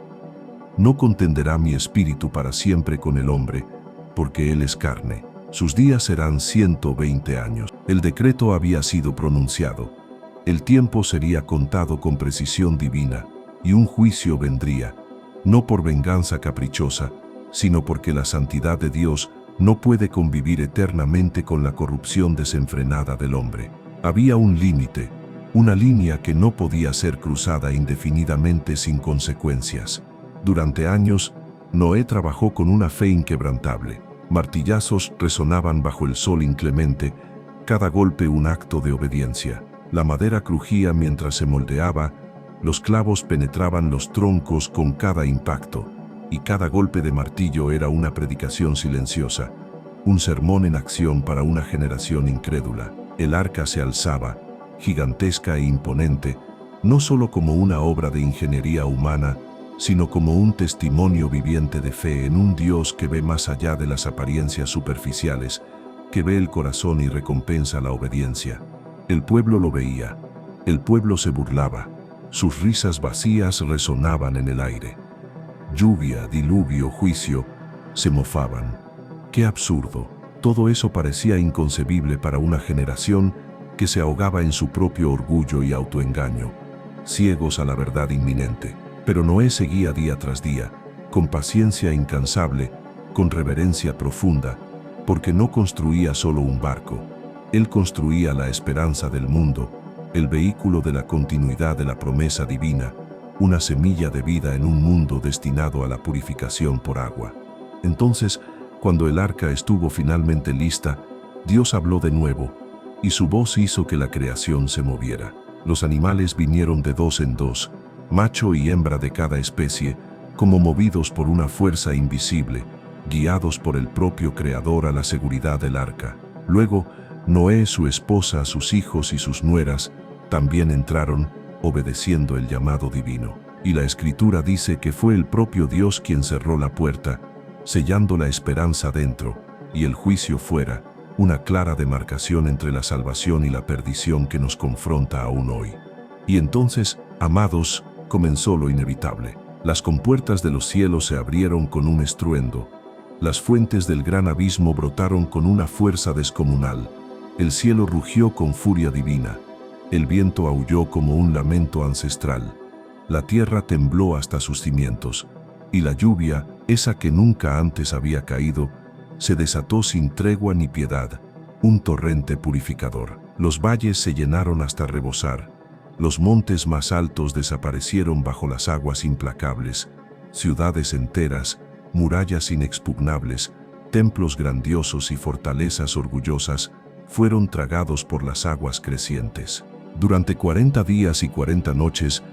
No contenderá mi espíritu para siempre con el hombre, porque él es carne. Sus días serán 120 años. El decreto había sido pronunciado. El tiempo sería contado con precisión divina, y un juicio vendría, no por venganza caprichosa, sino porque la santidad de Dios no puede convivir eternamente con la corrupción desenfrenada del hombre. Había un límite, una línea que no podía ser cruzada indefinidamente sin consecuencias. Durante años, Noé trabajó con una fe inquebrantable. Martillazos resonaban bajo el sol inclemente, cada golpe un acto de obediencia. La madera crujía mientras se moldeaba, los clavos penetraban los troncos con cada impacto, y cada golpe de martillo era una predicación silenciosa, un sermón en acción para una generación incrédula. El arca se alzaba, gigantesca e imponente, no solo como una obra de ingeniería humana, sino como un testimonio viviente de fe en un Dios que ve más allá de las apariencias superficiales, que ve el corazón y recompensa la obediencia. El pueblo lo veía, el pueblo se burlaba, sus risas vacías resonaban en el aire. Lluvia, diluvio, juicio, se mofaban. ¡Qué absurdo! Todo eso parecía inconcebible para una generación que se ahogaba en su propio orgullo y autoengaño, ciegos a la verdad inminente. Pero Noé seguía día tras día, con paciencia incansable, con reverencia profunda, porque no construía solo un barco. Él construía la esperanza del mundo, el vehículo de la continuidad de la promesa divina, una semilla de vida en un mundo destinado a la purificación por agua. Entonces, cuando el arca estuvo finalmente lista, Dios habló de nuevo, y su voz hizo que la creación se moviera. Los animales vinieron de 2 en 2, macho y hembra de cada especie, como movidos por una fuerza invisible, guiados por el propio Creador a la seguridad del arca. Luego, Noé, su esposa, sus hijos y sus nueras también entraron, obedeciendo el llamado divino. Y la Escritura dice que fue el propio Dios quien cerró la puerta, sellando la esperanza dentro y el juicio fuera, una clara demarcación entre la salvación y la perdición que nos confronta aún hoy. Y entonces, amados, comenzó lo inevitable. Las compuertas de los cielos se abrieron con un estruendo. Las fuentes del gran abismo brotaron con una fuerza descomunal. El cielo rugió con furia divina. El viento aulló como un lamento ancestral. La tierra tembló hasta sus cimientos. Y la lluvia, esa que nunca antes había caído, se desató sin tregua ni piedad, un torrente purificador. Los valles se llenaron hasta rebosar. Los montes más altos desaparecieron bajo las aguas implacables. Ciudades enteras, murallas inexpugnables, templos grandiosos y fortalezas orgullosas fueron tragados por las aguas crecientes. Durante 40 días y 40 noches,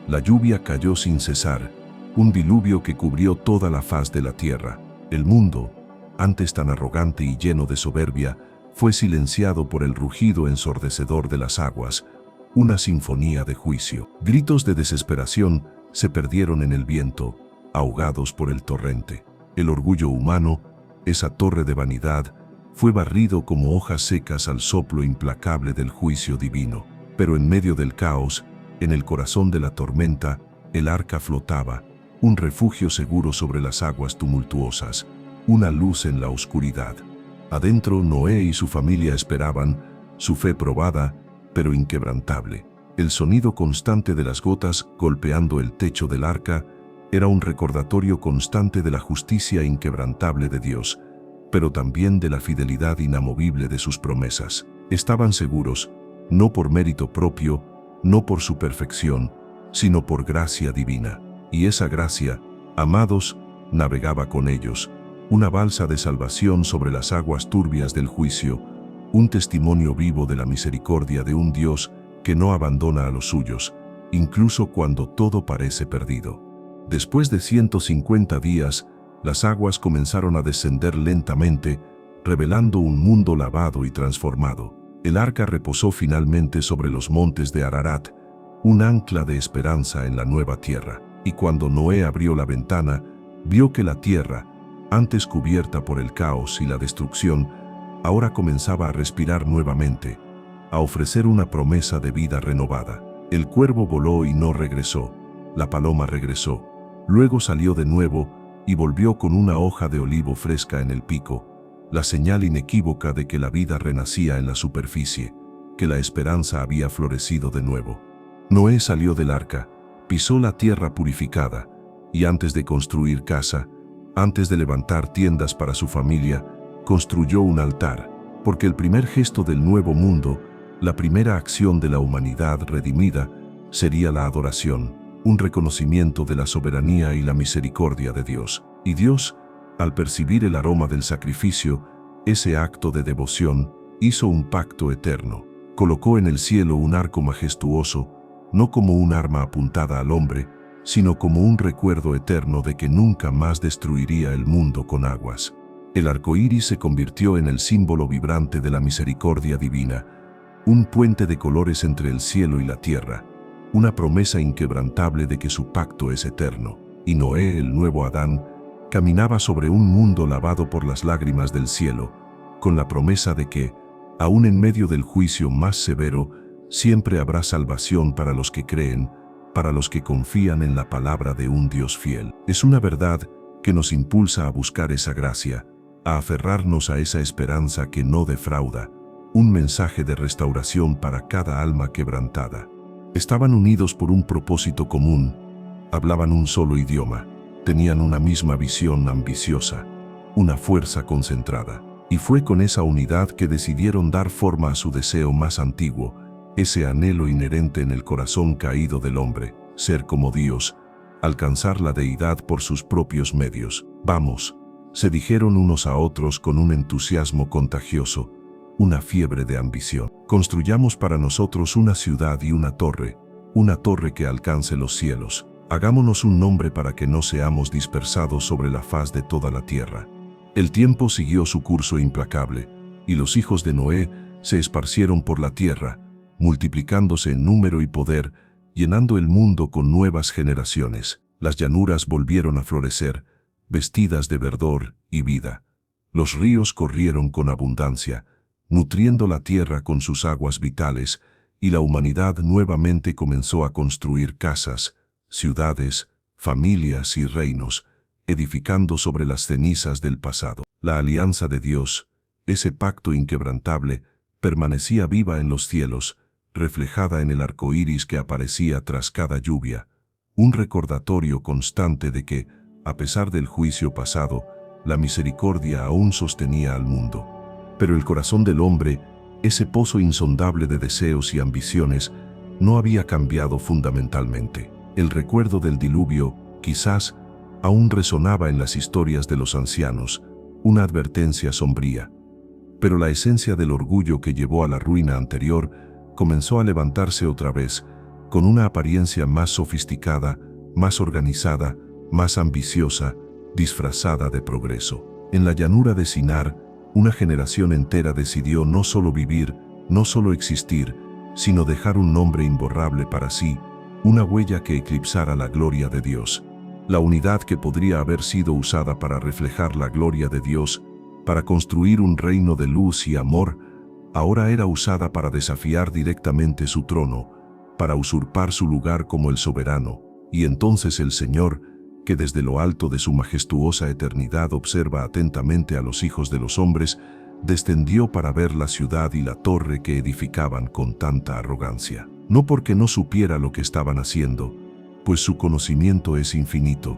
la lluvia cayó sin cesar, un diluvio que cubrió toda la faz de la tierra. El mundo, antes tan arrogante y lleno de soberbia, fue silenciado por el rugido ensordecedor de las aguas, una sinfonía de juicio. Gritos de desesperación se perdieron en el viento, ahogados por el torrente. El orgullo humano, esa torre de vanidad, fue barrido como hojas secas al soplo implacable del juicio divino. Pero en medio del caos, en el corazón de la tormenta, el arca flotaba, un refugio seguro sobre las aguas tumultuosas, una luz en la oscuridad. Adentro, Noé y su familia esperaban, su fe probada, pero inquebrantable. El sonido constante de las gotas golpeando el techo del arca era un recordatorio constante de la justicia inquebrantable de Dios, pero también de la fidelidad inamovible de sus promesas. Estaban seguros, no por mérito propio, no por su perfección, sino por gracia divina. Y esa gracia, amados, navegaba con ellos, una balsa de salvación sobre las aguas turbias del juicio, un testimonio vivo de la misericordia de un Dios que no abandona a los suyos, incluso cuando todo parece perdido. Después de 150 días, las aguas comenzaron a descender lentamente, revelando un mundo lavado y transformado. El arca reposó finalmente sobre los montes de Ararat, un ancla de esperanza en la nueva tierra. Y cuando Noé abrió la ventana, vio que la tierra, antes cubierta por el caos y la destrucción, ahora comenzaba a respirar nuevamente, a ofrecer una promesa de vida renovada. El cuervo voló y no regresó, la paloma regresó, luego salió de nuevo y volvió con una hoja de olivo fresca en el pico, la señal inequívoca de que la vida renacía en la superficie, que la esperanza había florecido de nuevo. Noé salió del arca, pisó la tierra purificada, y antes de construir casa, antes de levantar tiendas para su familia, construyó un altar, porque el primer gesto del nuevo mundo, la primera acción de la humanidad redimida, sería la adoración, un reconocimiento de la soberanía y la misericordia de Dios. Y Dios, al percibir el aroma del sacrificio, ese acto de devoción, hizo un pacto eterno. Colocó en el cielo un arco majestuoso, no como un arma apuntada al hombre, sino como un recuerdo eterno de que nunca más destruiría el mundo con aguas. El arco iris se convirtió en el símbolo vibrante de la misericordia divina, un puente de colores entre el cielo y la tierra, una promesa inquebrantable de que su pacto es eterno. Y Noé, el nuevo Adán, caminaba sobre un mundo lavado por las lágrimas del cielo, con la promesa de que, aún en medio del juicio más severo, siempre habrá salvación para los que creen, para los que confían en la palabra de un Dios fiel. Es una verdad que nos impulsa a buscar esa gracia, a aferrarnos a esa esperanza que no defrauda, un mensaje de restauración para cada alma quebrantada. Estaban unidos por un propósito común, hablaban un solo idioma, tenían una misma visión ambiciosa, una fuerza concentrada. Y fue con esa unidad que decidieron dar forma a su deseo más antiguo, ese anhelo inherente en el corazón caído del hombre, ser como Dios, alcanzar la deidad por sus propios medios. Vamos, se dijeron unos a otros con un entusiasmo contagioso, una fiebre de ambición. Construyamos para nosotros una ciudad y una torre que alcance los cielos. Hagámonos un nombre para que no seamos dispersados sobre la faz de toda la tierra. El tiempo siguió su curso implacable, y los hijos de Noé se esparcieron por la tierra, multiplicándose en número y poder, llenando el mundo con nuevas generaciones. Las llanuras volvieron a florecer, vestidas de verdor y vida. Los ríos corrieron con abundancia, nutriendo la tierra con sus aguas vitales, y la humanidad nuevamente comenzó a construir casas, ciudades, familias y reinos, edificando sobre las cenizas del pasado. La alianza de Dios, ese pacto inquebrantable, permanecía viva en los cielos, reflejada en el arco iris que aparecía tras cada lluvia, un recordatorio constante de que, a pesar del juicio pasado, la misericordia aún sostenía al mundo. Pero el corazón del hombre, ese pozo insondable de deseos y ambiciones, no había cambiado fundamentalmente. El recuerdo del diluvio, quizás, aún resonaba en las historias de los ancianos, una advertencia sombría. Pero la esencia del orgullo que llevó a la ruina anterior comenzó a levantarse otra vez, con una apariencia más sofisticada, más organizada, más ambiciosa, disfrazada de progreso. En la llanura de Sinar, una generación entera decidió no solo vivir, no solo existir, sino dejar un nombre imborrable para sí, una huella que eclipsara la gloria de Dios. La unidad que podría haber sido usada para reflejar la gloria de Dios, para construir un reino de luz y amor, ahora era usada para desafiar directamente su trono, para usurpar su lugar como el soberano. Y entonces el Señor, que desde lo alto de su majestuosa eternidad observa atentamente a los hijos de los hombres, descendió para ver la ciudad y la torre que edificaban con tanta arrogancia. No porque no supiera lo que estaban haciendo, pues su conocimiento es infinito,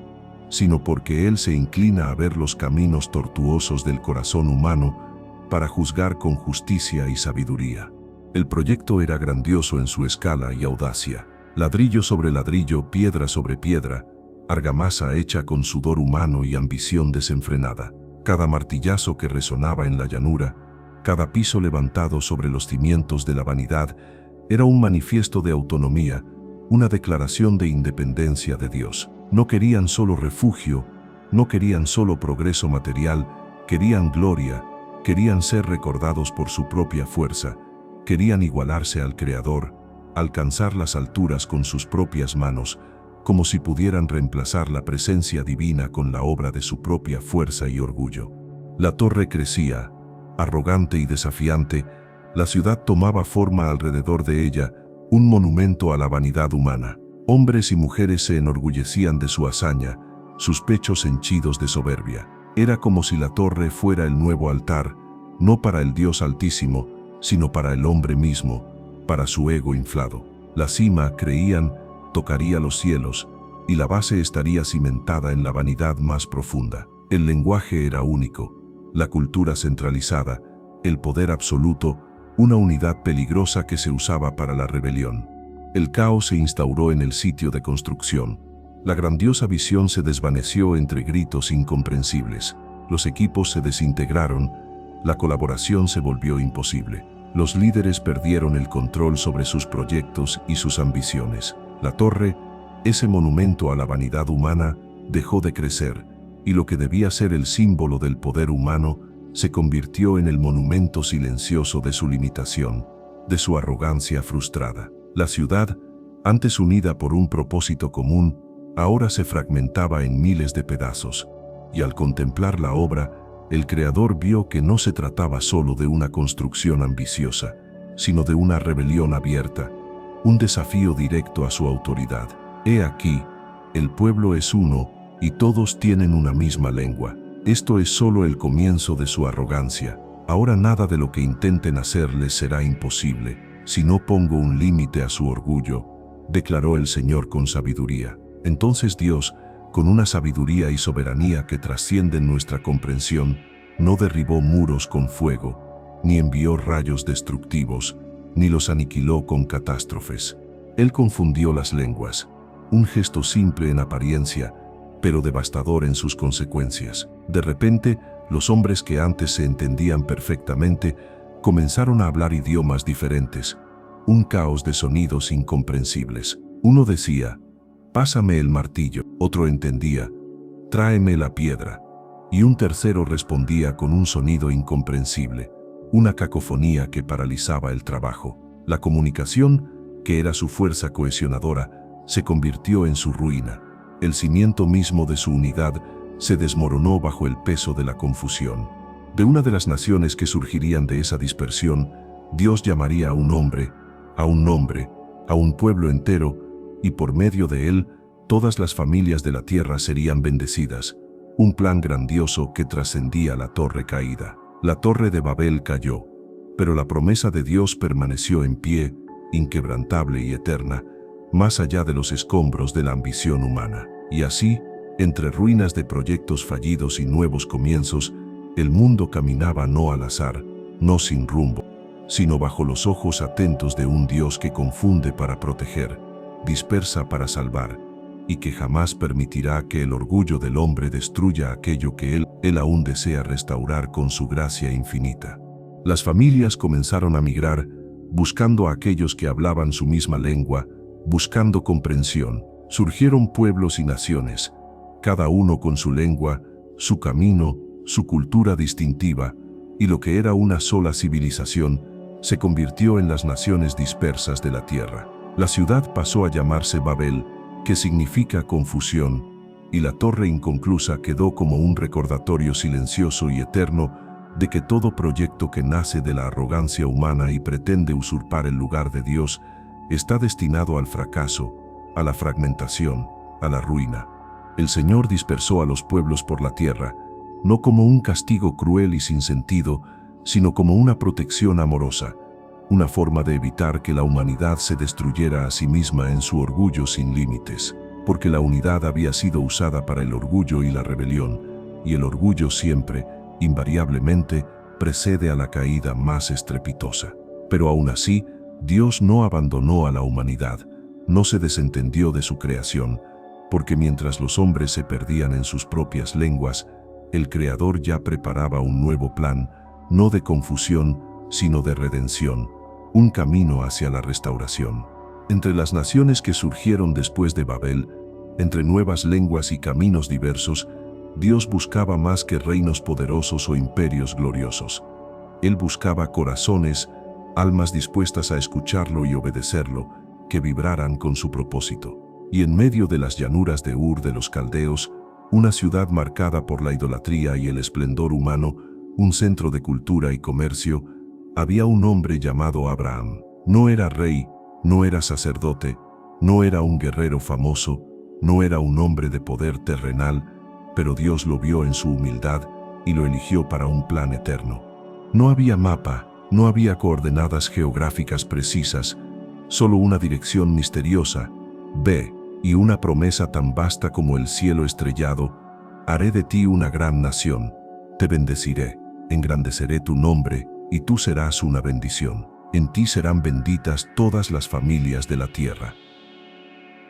sino porque Él se inclina a ver los caminos tortuosos del corazón humano para juzgar con justicia y sabiduría. El proyecto era grandioso en su escala y audacia. Ladrillo sobre ladrillo, piedra sobre piedra, argamasa hecha con sudor humano y ambición desenfrenada. Cada martillazo que resonaba en la llanura, cada piso levantado sobre los cimientos de la vanidad, era un manifiesto de autonomía, una declaración de independencia de Dios. No querían solo refugio, no querían solo progreso material, querían gloria, querían ser recordados por su propia fuerza, querían igualarse al Creador, alcanzar las alturas con sus propias manos, como si pudieran reemplazar la presencia divina con la obra de su propia fuerza y orgullo. La torre crecía, arrogante y desafiante, la ciudad tomaba forma alrededor de ella, un monumento a la vanidad humana. Hombres y mujeres se enorgullecían de su hazaña, sus pechos henchidos de soberbia. Era como si la torre fuera el nuevo altar, no para el Dios Altísimo, sino para el hombre mismo, para su ego inflado. La cima, creían, tocaría los cielos, y la base estaría cimentada en la vanidad más profunda. El lenguaje era único, la cultura centralizada, el poder absoluto, una unidad peligrosa que se usaba para la rebelión. El caos se instauró en el sitio de construcción. La grandiosa visión se desvaneció entre gritos incomprensibles. Los equipos se desintegraron, la colaboración se volvió imposible. Los líderes perdieron el control sobre sus proyectos y sus ambiciones. La torre, ese monumento a la vanidad humana, dejó de crecer, y lo que debía ser el símbolo del poder humano se convirtió en el monumento silencioso de su limitación, de su arrogancia frustrada. La ciudad, antes unida por un propósito común, ahora se fragmentaba en miles de pedazos, y al contemplar la obra, el Creador vio que no se trataba solo de una construcción ambiciosa, sino de una rebelión abierta, un desafío directo a su autoridad. He aquí, el pueblo es uno, y todos tienen una misma lengua. Esto es solo el comienzo de su arrogancia. Ahora nada de lo que intenten hacer les será imposible, si no pongo un límite a su orgullo, declaró el Señor con sabiduría. Entonces Dios, con una sabiduría y soberanía que trascienden nuestra comprensión, no derribó muros con fuego, ni envió rayos destructivos, ni los aniquiló con catástrofes. Él confundió las lenguas, un gesto simple en apariencia, pero devastador en sus consecuencias. De repente, los hombres que antes se entendían perfectamente comenzaron a hablar idiomas diferentes, un caos de sonidos incomprensibles. Uno decía, «Pásame el martillo», otro entendía, «Tráeme la piedra», y un tercero respondía con un sonido incomprensible, una cacofonía que paralizaba el trabajo. La comunicación, que era su fuerza cohesionadora, se convirtió en su ruina. El cimiento mismo de su unidad se desmoronó bajo el peso de la confusión. De una de las naciones que surgirían de esa dispersión, Dios llamaría a un hombre, a un nombre, a un pueblo entero, y por medio de él, todas las familias de la tierra serían bendecidas. Un plan grandioso que trascendía la torre caída. La torre de Babel cayó, pero la promesa de Dios permaneció en pie, inquebrantable y eterna, más allá de los escombros de la ambición humana. Y así, entre ruinas de proyectos fallidos y nuevos comienzos, el mundo caminaba no al azar, no sin rumbo, sino bajo los ojos atentos de un Dios que confunde para proteger, dispersa para salvar, y que jamás permitirá que el orgullo del hombre destruya aquello que él aún desea restaurar con su gracia infinita. Las familias comenzaron a migrar, buscando a aquellos que hablaban su misma lengua, buscando comprensión. Surgieron pueblos y naciones, cada uno con su lengua, su camino, su cultura distintiva, y lo que era una sola civilización se convirtió en las naciones dispersas de la tierra. La ciudad pasó a llamarse Babel, que significa confusión, y la torre inconclusa quedó como un recordatorio silencioso y eterno de que todo proyecto que nace de la arrogancia humana y pretende usurpar el lugar de Dios está destinado al fracaso, a la fragmentación, a la ruina. El Señor dispersó a los pueblos por la tierra, no como un castigo cruel y sin sentido, sino como una protección amorosa, una forma de evitar que la humanidad se destruyera a sí misma en su orgullo sin límites, porque la unidad había sido usada para el orgullo y la rebelión, y el orgullo siempre, invariablemente, precede a la caída más estrepitosa. Pero aún así, Dios no abandonó a la humanidad, no se desentendió de su creación, porque mientras los hombres se perdían en sus propias lenguas, el Creador ya preparaba un nuevo plan, no de confusión, sino de redención, un camino hacia la restauración. Entre las naciones que surgieron después de Babel, entre nuevas lenguas y caminos diversos, Dios buscaba más que reinos poderosos o imperios gloriosos. Él buscaba corazones, almas dispuestas a escucharlo y obedecerlo, que vibraran con su propósito. Y en medio de las llanuras de Ur de los Caldeos, una ciudad marcada por la idolatría y el esplendor humano, un centro de cultura y comercio, había un hombre llamado Abraham. No era rey, no era sacerdote, no era un guerrero famoso, no era un hombre de poder terrenal, pero Dios lo vio en su humildad y lo eligió para un plan eterno. No había mapa, no había coordenadas geográficas precisas, solo una dirección misteriosa, ve, y una promesa tan vasta como el cielo estrellado: haré de ti una gran nación, te bendeciré, engrandeceré tu nombre, y tú serás una bendición. En ti serán benditas todas las familias de la tierra.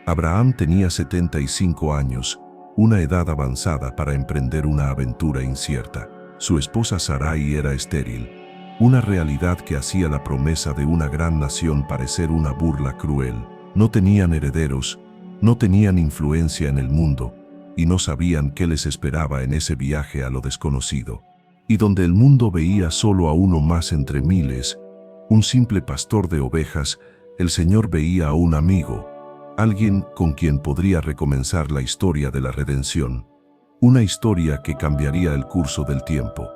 Abraham tenía 75 años, una edad avanzada para emprender una aventura incierta. Su esposa Sarai era estéril, una realidad que hacía la promesa de una gran nación parecer una burla cruel. No tenían herederos, no tenían influencia en el mundo, y no sabían qué les esperaba en ese viaje a lo desconocido. Y donde el mundo veía solo a uno más entre miles, un simple pastor de ovejas, el Señor veía a un amigo, alguien con quien podría recomenzar la historia de la redención, una historia que cambiaría el curso del tiempo.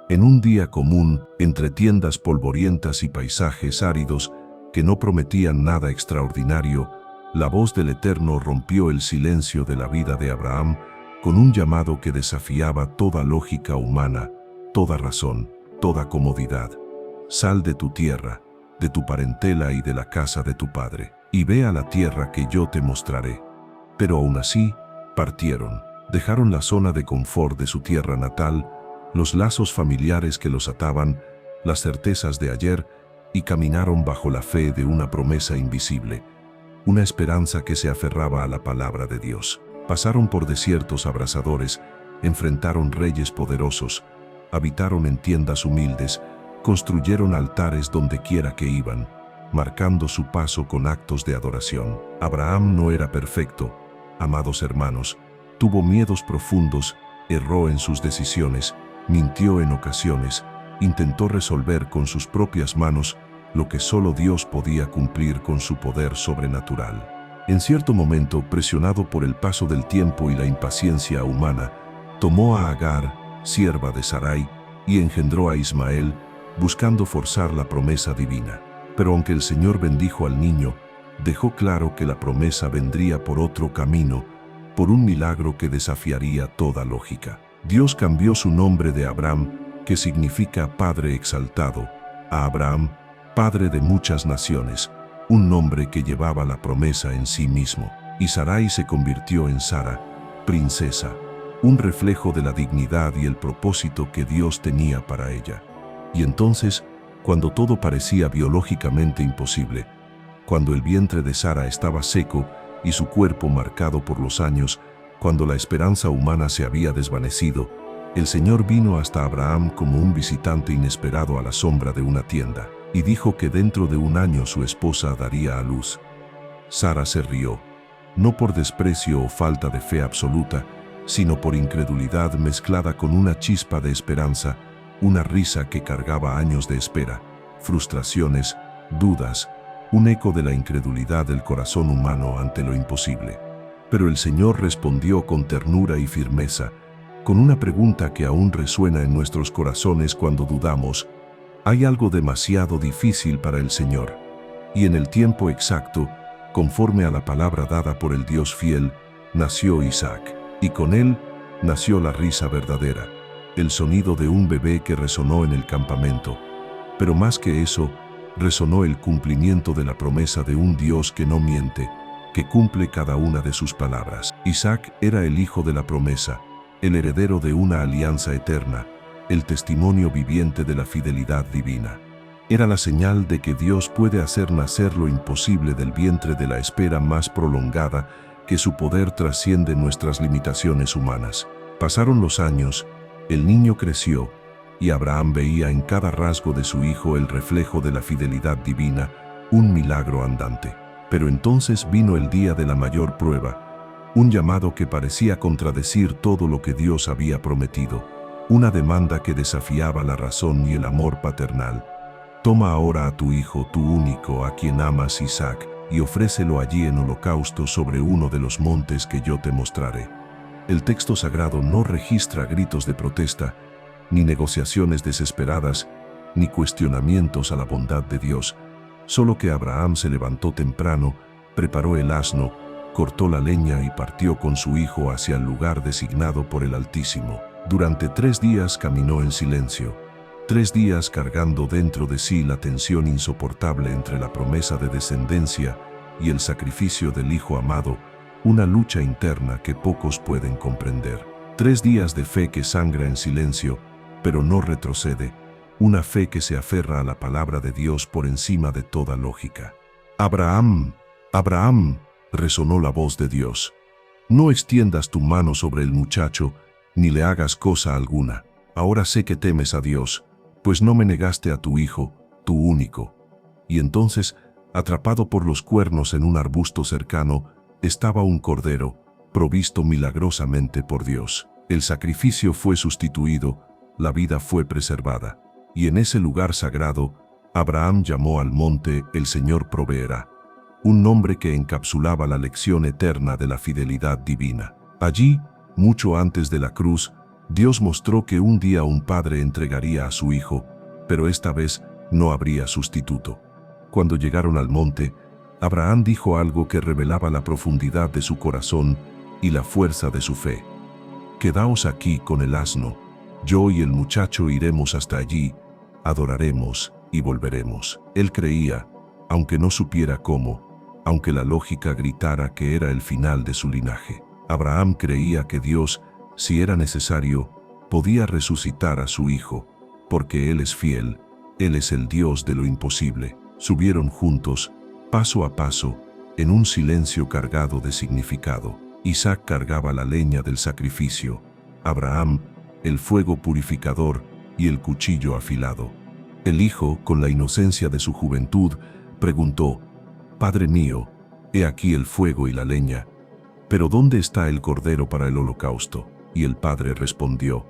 En un día común, entre tiendas polvorientas y paisajes áridos que no prometían nada extraordinario, la voz del Eterno rompió el silencio de la vida de Abraham con un llamado que desafiaba toda lógica humana, toda razón, toda comodidad. Sal de tu tierra, de tu parentela y de la casa de tu padre, y ve a la tierra que yo te mostraré. Pero aún así, partieron, dejaron la zona de confort de su tierra natal, los lazos familiares que los ataban, las certezas de ayer, y caminaron bajo la fe de una promesa invisible, una esperanza que se aferraba a la palabra de Dios. Pasaron por desiertos abrasadores, enfrentaron reyes poderosos, habitaron en tiendas humildes, construyeron altares donde quiera que iban, marcando su paso con actos de adoración. Abraham no era perfecto, amados hermanos, tuvo miedos profundos, erró en sus decisiones, mintió en ocasiones, intentó resolver con sus propias manos lo que solo Dios podía cumplir con su poder sobrenatural. En cierto momento, presionado por el paso del tiempo y la impaciencia humana, tomó a Agar, sierva de Sarai, y engendró a Ismael, buscando forzar la promesa divina. Pero aunque el Señor bendijo al niño, dejó claro que la promesa vendría por otro camino, por un milagro que desafiaría toda lógica. Dios cambió su nombre de Abram, que significa Padre exaltado, a Abraham, Padre de muchas naciones, un nombre que llevaba la promesa en sí mismo. Y Sarai se convirtió en Sara, princesa, un reflejo de la dignidad y el propósito que Dios tenía para ella. Y entonces, cuando todo parecía biológicamente imposible, cuando el vientre de Sara estaba seco y su cuerpo marcado por los años, cuando la esperanza humana se había desvanecido, el Señor vino hasta Abraham como un visitante inesperado a la sombra de una tienda, y dijo que dentro de un año su esposa daría a luz. Sara se rió, no por desprecio o falta de fe absoluta, sino por incredulidad mezclada con una chispa de esperanza, una risa que cargaba años de espera, frustraciones, dudas, un eco de la incredulidad del corazón humano ante lo imposible. Pero el Señor respondió con ternura y firmeza, con una pregunta que aún resuena en nuestros corazones cuando dudamos: ¿hay algo demasiado difícil para el Señor? Y en el tiempo exacto, conforme a la palabra dada por el Dios fiel, nació Isaac, y con él nació la risa verdadera, el sonido de un bebé que resonó en el campamento. Pero más que eso, resonó el cumplimiento de la promesa de un Dios que no miente, que cumple cada una de sus palabras. Isaac era el hijo de la promesa, el heredero de una alianza eterna, el testimonio viviente de la fidelidad divina. Era la señal de que Dios puede hacer nacer lo imposible del vientre de la espera más prolongada, que su poder trasciende nuestras limitaciones humanas. Pasaron los años, el niño creció, y Abraham veía en cada rasgo de su hijo el reflejo de la fidelidad divina, un milagro andante. Pero entonces vino el día de la mayor prueba, un llamado que parecía contradecir todo lo que Dios había prometido, una demanda que desafiaba la razón y el amor paternal. Toma ahora a tu hijo, tu único, a quien amas, Isaac, y ofrécelo allí en holocausto sobre uno de los montes que yo te mostraré. El texto sagrado no registra gritos de protesta, ni negociaciones desesperadas, ni cuestionamientos a la bondad de Dios, solo que Abraham se levantó temprano, preparó el asno, cortó la leña y partió con su hijo hacia el lugar designado por el Altísimo. Durante 3 días caminó en silencio, 3 días cargando dentro de sí la tensión insoportable entre la promesa de descendencia y el sacrificio del hijo amado, una lucha interna que pocos pueden comprender. 3 días de fe que sangra en silencio, pero no retrocede, una fe que se aferra a la palabra de Dios por encima de toda lógica. «Abraham, Abraham», resonó la voz de Dios, «no extiendas tu mano sobre el muchacho, ni le hagas cosa alguna. Ahora sé que temes a Dios, pues no me negaste a tu hijo, tu único». Y entonces, atrapado por los cuernos en un arbusto cercano, estaba un cordero, provisto milagrosamente por Dios. El sacrificio fue sustituido, la vida fue preservada. Y en ese lugar sagrado, Abraham llamó al monte «El Señor proveerá», un nombre que encapsulaba la lección eterna de la fidelidad divina. Allí, mucho antes de la cruz, Dios mostró que un día un padre entregaría a su hijo, pero esta vez no habría sustituto. Cuando llegaron al monte, Abraham dijo algo que revelaba la profundidad de su corazón y la fuerza de su fe. «Quedaos aquí con el asno, yo y el muchacho iremos hasta allí, adoraremos y volveremos». Él creía, aunque no supiera cómo, aunque la lógica gritara que era el final de su linaje. Abraham creía que Dios, si era necesario, podía resucitar a su hijo, porque Él es fiel, Él es el Dios de lo imposible. Subieron juntos, paso a paso, en un silencio cargado de significado. Isaac cargaba la leña del sacrificio, Abraham, el fuego purificador y el cuchillo afilado. El hijo, con la inocencia de su juventud, preguntó: «Padre mío, he aquí el fuego y la leña, pero ¿dónde está el cordero para el holocausto?». Y el padre respondió: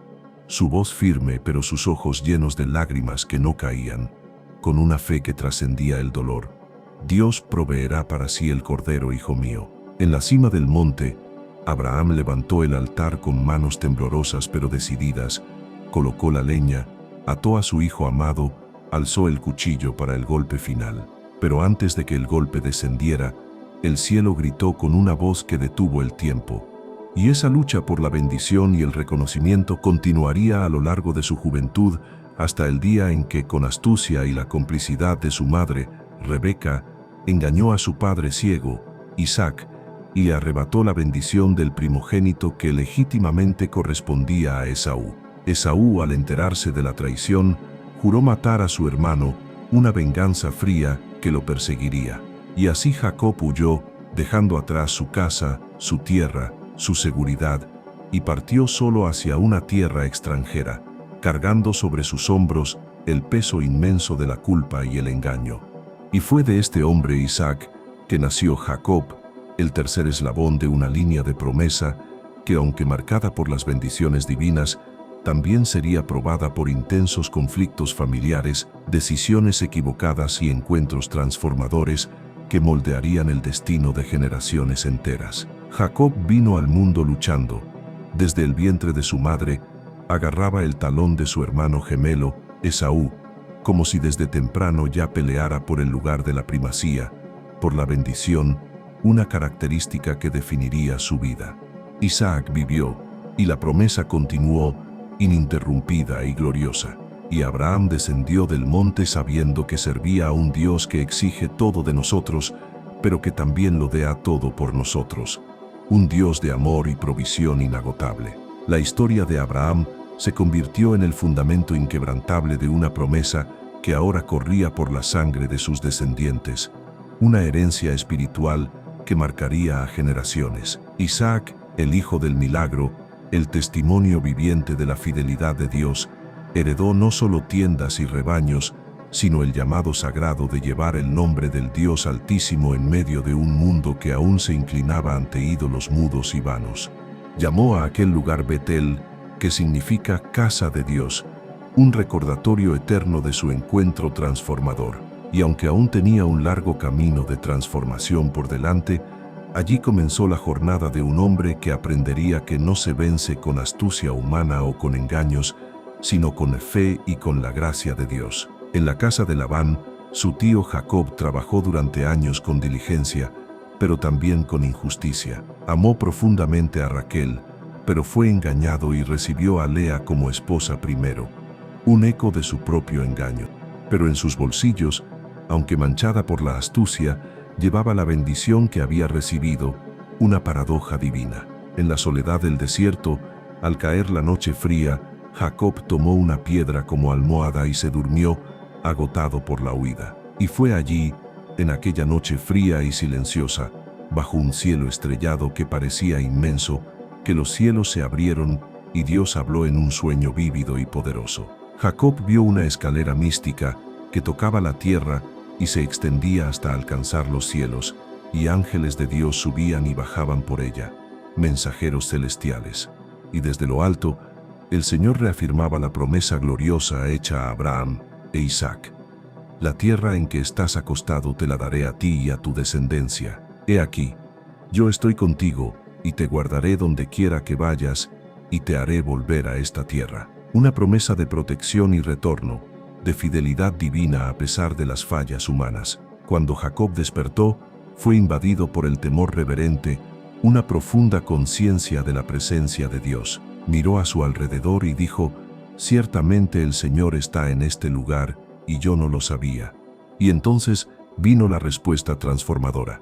su voz firme pero sus ojos llenos de lágrimas que no caían, con una fe que trascendía el dolor. Dios proveerá para sí el cordero, hijo mío. En la cima del monte, Abraham levantó el altar con manos temblorosas pero decididas, colocó la leña, ató a su hijo amado, alzó el cuchillo para el golpe final. Pero antes de que el golpe descendiera, el cielo gritó con una voz que detuvo el tiempo. Y esa lucha por la bendición y el reconocimiento continuaría a lo largo de su juventud hasta el día en que, con astucia y la complicidad de su madre, Rebeca, engañó a su padre ciego, Isaac, y le arrebató la bendición del primogénito que legítimamente correspondía a Esaú. Esaú, al enterarse de la traición, juró matar a su hermano, una venganza fría que lo perseguiría. Y así Jacob huyó, dejando atrás su casa, su tierra, su seguridad, y partió solo hacia una tierra extranjera, cargando sobre sus hombros el peso inmenso de la culpa y el engaño. Y fue de este hombre Isaac que nació Jacob, el tercer eslabón de una línea de promesa que, aunque marcada por las bendiciones divinas, también sería probada por intensos conflictos familiares, decisiones equivocadas y encuentros transformadores que moldearían el destino de generaciones enteras. Jacob vino al mundo luchando. Desde el vientre de su madre, agarraba el talón de su hermano gemelo, Esaú, como si desde temprano ya peleara por el lugar de la primacía, por la bendición, una característica que definiría su vida. Isaac vivió, y la promesa continuó, ininterrumpida y gloriosa. Y Abraham descendió del monte sabiendo que servía a un Dios que exige todo de nosotros, pero que también lo dea todo por nosotros. Un Dios de amor y provisión inagotable. La historia de Abraham se convirtió en el fundamento inquebrantable de una promesa que ahora corría por la sangre de sus descendientes, una herencia espiritual que marcaría a generaciones. Isaac, el hijo del milagro, el testimonio viviente de la fidelidad de Dios, heredó no solo tiendas y rebaños, sino el llamado sagrado de llevar el nombre del Dios Altísimo en medio de un mundo que aún se inclinaba ante ídolos mudos y vanos. Llamó a aquel lugar Betel, que significa casa de Dios, un recordatorio eterno de su encuentro transformador. Y aunque aún tenía un largo camino de transformación por delante, allí comenzó la jornada de un hombre que aprendería que no se vence con astucia humana o con engaños, sino con fe y con la gracia de Dios. En la casa de Labán, su tío Jacob trabajó durante años con diligencia, pero también con injusticia. Amó profundamente a Raquel, pero fue engañado y recibió a Lea como esposa primero, un eco de su propio engaño. Pero en sus bolsillos, aunque manchada por la astucia, llevaba la bendición que había recibido, una paradoja divina. En la soledad del desierto, al caer la noche fría, Jacob tomó una piedra como almohada y se durmió, agotado por la huida. Y fue allí, en aquella noche fría y silenciosa, bajo un cielo estrellado que parecía inmenso, que los cielos se abrieron y Dios habló en un sueño vívido y poderoso. Jacob vio una escalera mística que tocaba la tierra y se extendía hasta alcanzar los cielos, y ángeles de Dios subían y bajaban por ella, mensajeros celestiales. Y desde lo alto, el Señor reafirmaba la promesa gloriosa hecha a Abraham e Isaac. La tierra en que estás acostado te la daré a ti y a tu descendencia. He aquí, yo estoy contigo, y te guardaré donde quiera que vayas, y te haré volver a esta tierra. Una promesa de protección y retorno, de fidelidad divina a pesar de las fallas humanas. Cuando Jacob despertó, fue invadido por el temor reverente, una profunda conciencia de la presencia de Dios. Miró a su alrededor y dijo: «Ciertamente el Señor está en este lugar, y yo no lo sabía». Y entonces vino la respuesta transformadora: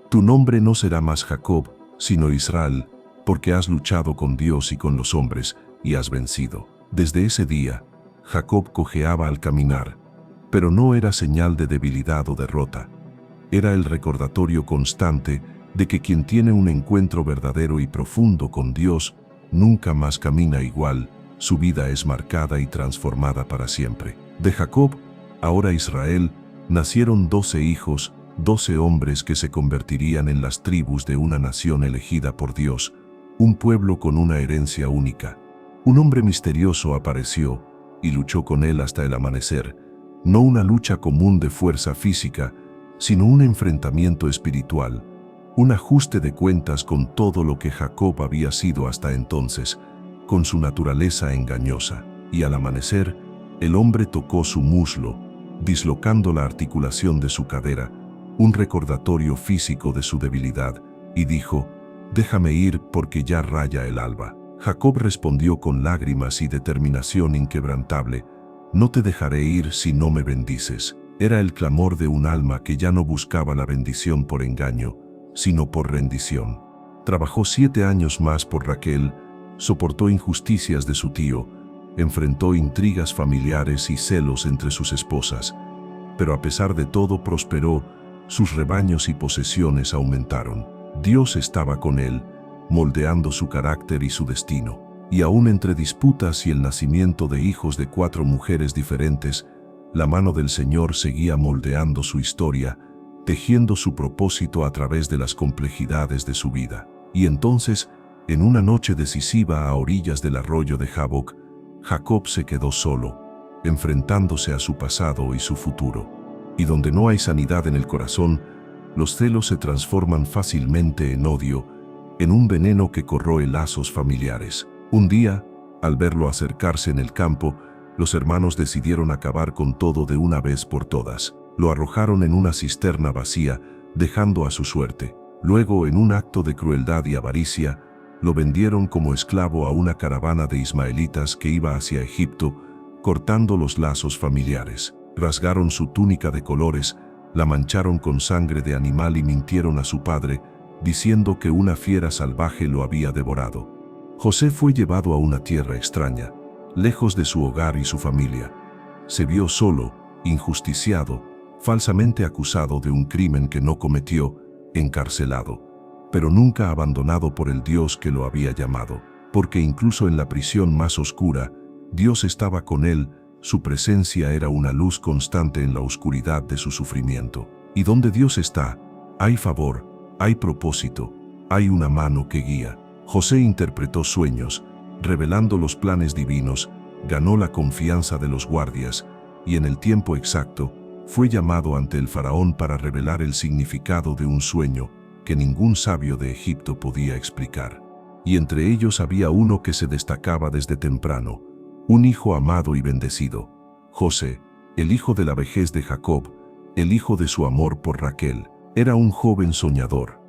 «Tu nombre no será más Jacob, sino Israel, porque has luchado con Dios y con los hombres, y has vencido». Desde ese día, Jacob cojeaba al caminar, pero no era señal de debilidad o derrota. Era el recordatorio constante de que quien tiene un encuentro verdadero y profundo con Dios nunca más camina igual, su vida es marcada y transformada para siempre. De Jacob, ahora Israel, nacieron 12 hijos, 12 hombres que se convertirían en las tribus de una nación elegida por Dios, un pueblo con una herencia única. Un hombre misterioso apareció y luchó con él hasta el amanecer, no una lucha común de fuerza física, sino un enfrentamiento espiritual, un ajuste de cuentas con todo lo que Jacob había sido hasta entonces, con su naturaleza engañosa. Y al amanecer, el hombre tocó su muslo, dislocando la articulación de su cadera, un recordatorio físico de su debilidad, y dijo: «Déjame ir porque ya raya el alba». Jacob respondió con lágrimas y determinación inquebrantable: «No te dejaré ir si no me bendices». Era el clamor de un alma que ya no buscaba la bendición por engaño, sino por rendición. Trabajó 7 años más por Raquel, soportó injusticias de su tío, enfrentó intrigas familiares y celos entre sus esposas, pero a pesar de todo prosperó, sus rebaños y posesiones aumentaron. Dios estaba con él, moldeando su carácter y su destino. Y aún entre disputas y el nacimiento de hijos de 4 mujeres diferentes, la mano del Señor seguía moldeando su historia, tejiendo su propósito a través de las complejidades de su vida. Y entonces, en una noche decisiva a orillas del arroyo de Jaboc, Jacob se quedó solo, enfrentándose a su pasado y su futuro. Y donde no hay sanidad en el corazón, los celos se transforman fácilmente en odio, en un veneno que corroe lazos familiares. Un día, al verlo acercarse en el campo, los hermanos decidieron acabar con todo de una vez por todas. Lo arrojaron en una cisterna vacía, dejando a su suerte. Luego, en un acto de crueldad y avaricia, lo vendieron como esclavo a una caravana de ismaelitas que iba hacia Egipto, cortando los lazos familiares. Rasgaron su túnica de colores, la mancharon con sangre de animal y mintieron a su padre, diciendo que una fiera salvaje lo había devorado. José fue llevado a una tierra extraña, lejos de su hogar y su familia. Se vio solo, injusticiado, falsamente acusado de un crimen que no cometió, encarcelado, pero nunca abandonado por el Dios que lo había llamado, porque incluso en la prisión más oscura, Dios estaba con él. Su presencia era una luz constante en la oscuridad de su sufrimiento. Y donde Dios está, hay favor, hay propósito, hay una mano que guía. José interpretó sueños, revelando los planes divinos, ganó la confianza de los guardias, y en el tiempo exacto, fue llamado ante el faraón para revelar el significado de un sueño que ningún sabio de Egipto podía explicar. Y entre ellos había uno que se destacaba desde temprano, un hijo amado y bendecido, José, el hijo de la vejez de Jacob, el hijo de su amor por Raquel. Era un joven soñador,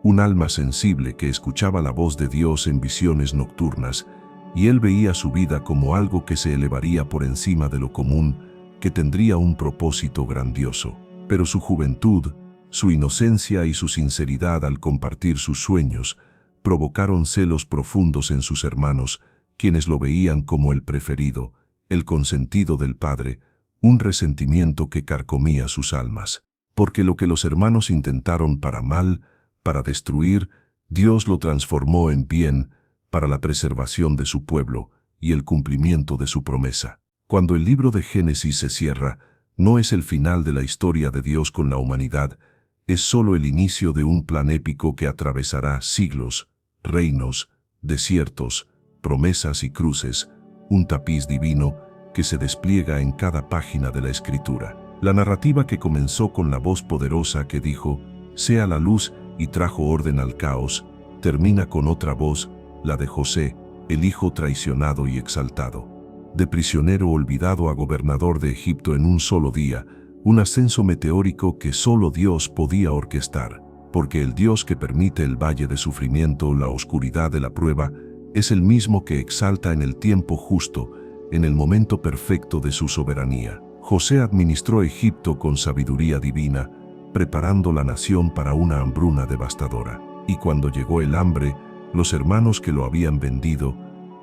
un alma sensible que escuchaba la voz de Dios en visiones nocturnas, y él veía su vida como algo que se elevaría por encima de lo común, que tendría un propósito grandioso. Pero su juventud, su inocencia y su sinceridad al compartir sus sueños provocaron celos profundos en sus hermanos, quienes lo veían como el preferido, el consentido del padre, un resentimiento que carcomía sus almas. Porque lo que los hermanos intentaron para mal, para destruir, Dios lo transformó en bien, para la preservación de su pueblo y el cumplimiento de su promesa. Cuando el libro de Génesis se cierra, no es el final de la historia de Dios con la humanidad, es solo el inicio de un plan épico que atravesará siglos, reinos, desiertos, promesas y cruces, un tapiz divino que se despliega en cada página de la Escritura. La narrativa que comenzó con la voz poderosa que dijo, «Sea la luz», y trajo orden al caos, termina con otra voz, la de José, el hijo traicionado y exaltado. De prisionero olvidado a gobernador de Egipto en un solo día, un ascenso meteórico que solo Dios podía orquestar, porque el Dios que permite el valle de sufrimiento, la oscuridad de la prueba, es el mismo que exalta en el tiempo justo, en el momento perfecto de su soberanía. José administró Egipto con sabiduría divina, preparando la nación para una hambruna devastadora. Y cuando llegó el hambre, los hermanos que lo habían vendido,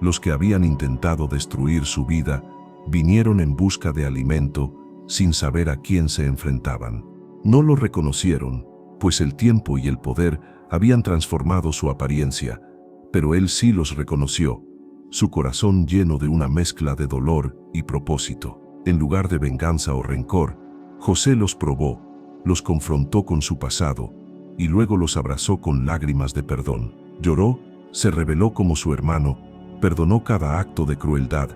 los que habían intentado destruir su vida, vinieron en busca de alimento, sin saber a quién se enfrentaban. No lo reconocieron, pues el tiempo y el poder habían transformado su apariencia, pero él sí los reconoció, su corazón lleno de una mezcla de dolor y propósito. En lugar de venganza o rencor, José los probó, los confrontó con su pasado, y luego los abrazó con lágrimas de perdón. Lloró, se rebeló como su hermano, perdonó cada acto de crueldad,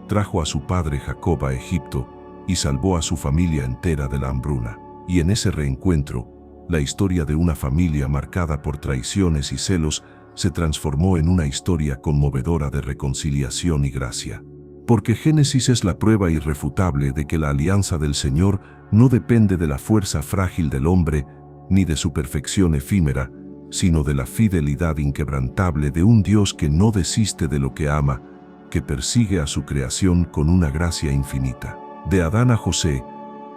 trajo a su padre Jacob a Egipto y salvó a su familia entera de la hambruna. Y en ese reencuentro, la historia de una familia marcada por traiciones y celos se transformó en una historia conmovedora de reconciliación y gracia. Porque Génesis es la prueba irrefutable de que la alianza del Señor no depende de la fuerza frágil del hombre ni de su perfección efímera, sino de la fidelidad inquebrantable de un Dios que no desiste de lo que ama, que persigue a su creación con una gracia infinita. De Adán a José,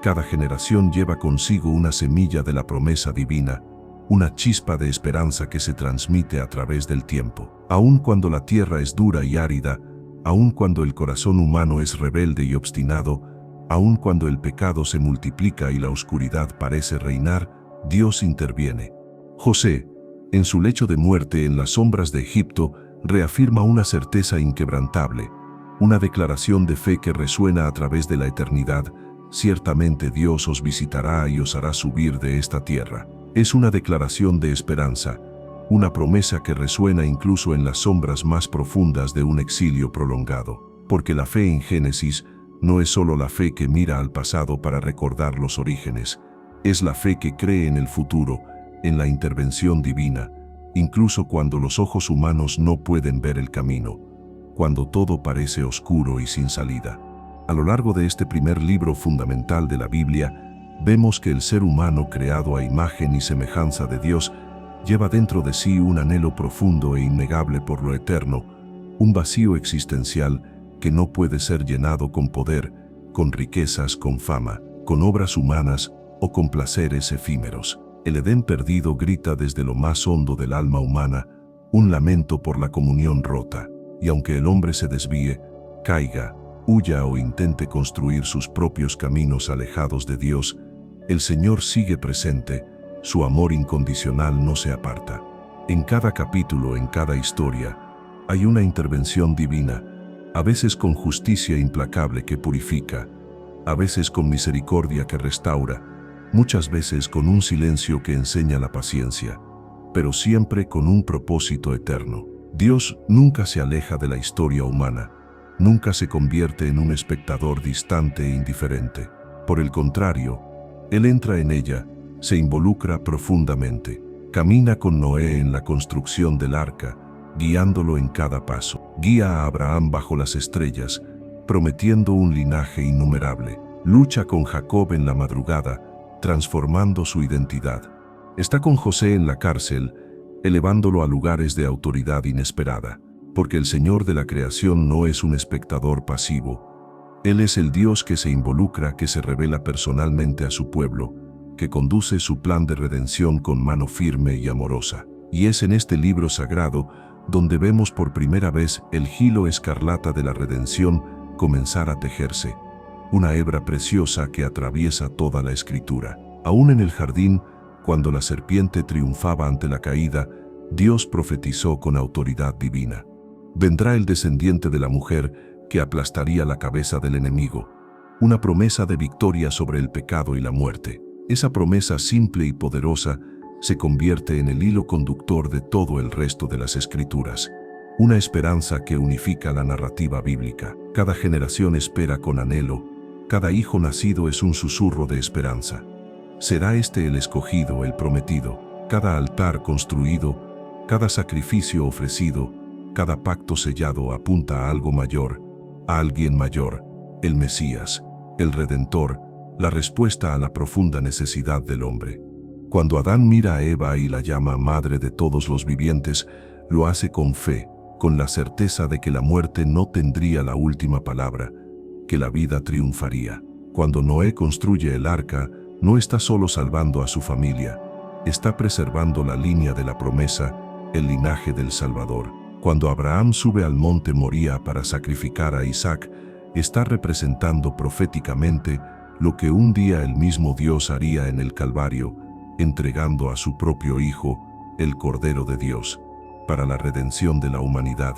cada generación lleva consigo una semilla de la promesa divina, una chispa de esperanza que se transmite a través del tiempo. Aun cuando la tierra es dura y árida, aun cuando el corazón humano es rebelde y obstinado, aun cuando el pecado se multiplica y la oscuridad parece reinar, Dios interviene. José, en su lecho de muerte en las sombras de Egipto, reafirma una certeza inquebrantable, una declaración de fe que resuena a través de la eternidad: ciertamente Dios os visitará y os hará subir de esta tierra. Es una declaración de esperanza, una promesa que resuena incluso en las sombras más profundas de un exilio prolongado. Porque la fe en Génesis no es solo la fe que mira al pasado para recordar los orígenes, es la fe que cree en el futuro, en la intervención divina, incluso cuando los ojos humanos no pueden ver el camino, cuando todo parece oscuro y sin salida. A lo largo de este primer libro fundamental de la Biblia, vemos que el ser humano creado a imagen y semejanza de Dios lleva dentro de sí un anhelo profundo e innegable por lo eterno, un vacío existencial que no puede ser llenado con poder, con riquezas, con fama, con obras humanas o con placeres efímeros. El Edén perdido grita desde lo más hondo del alma humana, un lamento por la comunión rota, y aunque el hombre se desvíe, caiga, huya o intente construir sus propios caminos alejados de Dios, el Señor sigue presente, su amor incondicional no se aparta. En cada capítulo, en cada historia, hay una intervención divina, a veces con justicia implacable que purifica, a veces con misericordia que restaura, muchas veces con un silencio que enseña la paciencia, pero siempre con un propósito eterno. Dios nunca se aleja de la historia humana, nunca se convierte en un espectador distante e indiferente. Por el contrario, Él entra en ella, se involucra profundamente, camina con Noé en la construcción del arca, guiándolo en cada paso. Guía a Abraham bajo las estrellas, prometiendo un linaje innumerable. Lucha con Jacob en la madrugada, transformando su identidad. Está con José en la cárcel, elevándolo a lugares de autoridad inesperada, porque el Señor de la creación no es un espectador pasivo. Él es el Dios que se involucra, que se revela personalmente a su pueblo, que conduce su plan de redención con mano firme y amorosa. Y es en este libro sagrado donde vemos por primera vez el hilo escarlata de la redención comenzar a tejerse, una hebra preciosa que atraviesa toda la Escritura. Aún en el jardín, cuando la serpiente triunfaba ante la caída, Dios profetizó con autoridad divina: vendrá el descendiente de la mujer que aplastaría la cabeza del enemigo, una promesa de victoria sobre el pecado y la muerte. Esa promesa simple y poderosa se convierte en el hilo conductor de todo el resto de las Escrituras, una esperanza que unifica la narrativa bíblica. Cada generación espera con anhelo, cada hijo nacido es un susurro de esperanza. ¿Será este el escogido, el prometido? Cada altar construido, cada sacrificio ofrecido, cada pacto sellado apunta a algo mayor, a alguien mayor, el Mesías, el Redentor, la respuesta a la profunda necesidad del hombre. Cuando Adán mira a Eva y la llama madre de todos los vivientes, lo hace con fe, con la certeza de que la muerte no tendría la última palabra, que la vida triunfaría. Cuando Noé construye el arca, no está solo salvando a su familia, está preservando la línea de la promesa, el linaje del Salvador. Cuando Abraham sube al monte Moría para sacrificar a Isaac, está representando proféticamente lo que un día el mismo Dios haría en el Calvario, entregando a su propio Hijo, el Cordero de Dios, para la redención de la humanidad,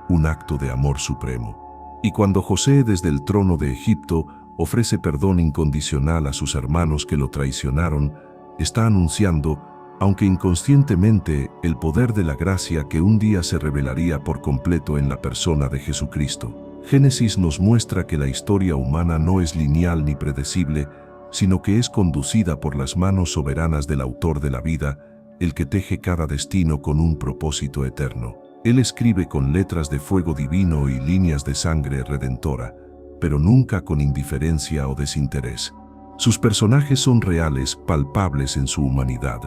un acto de amor supremo. Y cuando José desde el trono de Egipto ofrece perdón incondicional a sus hermanos que lo traicionaron, está anunciando: Aunque inconscientemente, el poder de la gracia que un día se revelaría por completo en la persona de Jesucristo. Génesis nos muestra que la historia humana no es lineal ni predecible, sino que es conducida por las manos soberanas del autor de la vida, el que teje cada destino con un propósito eterno. Él escribe con letras de fuego divino y líneas de sangre redentora, pero nunca con indiferencia o desinterés. Sus personajes son reales, palpables en su humanidad.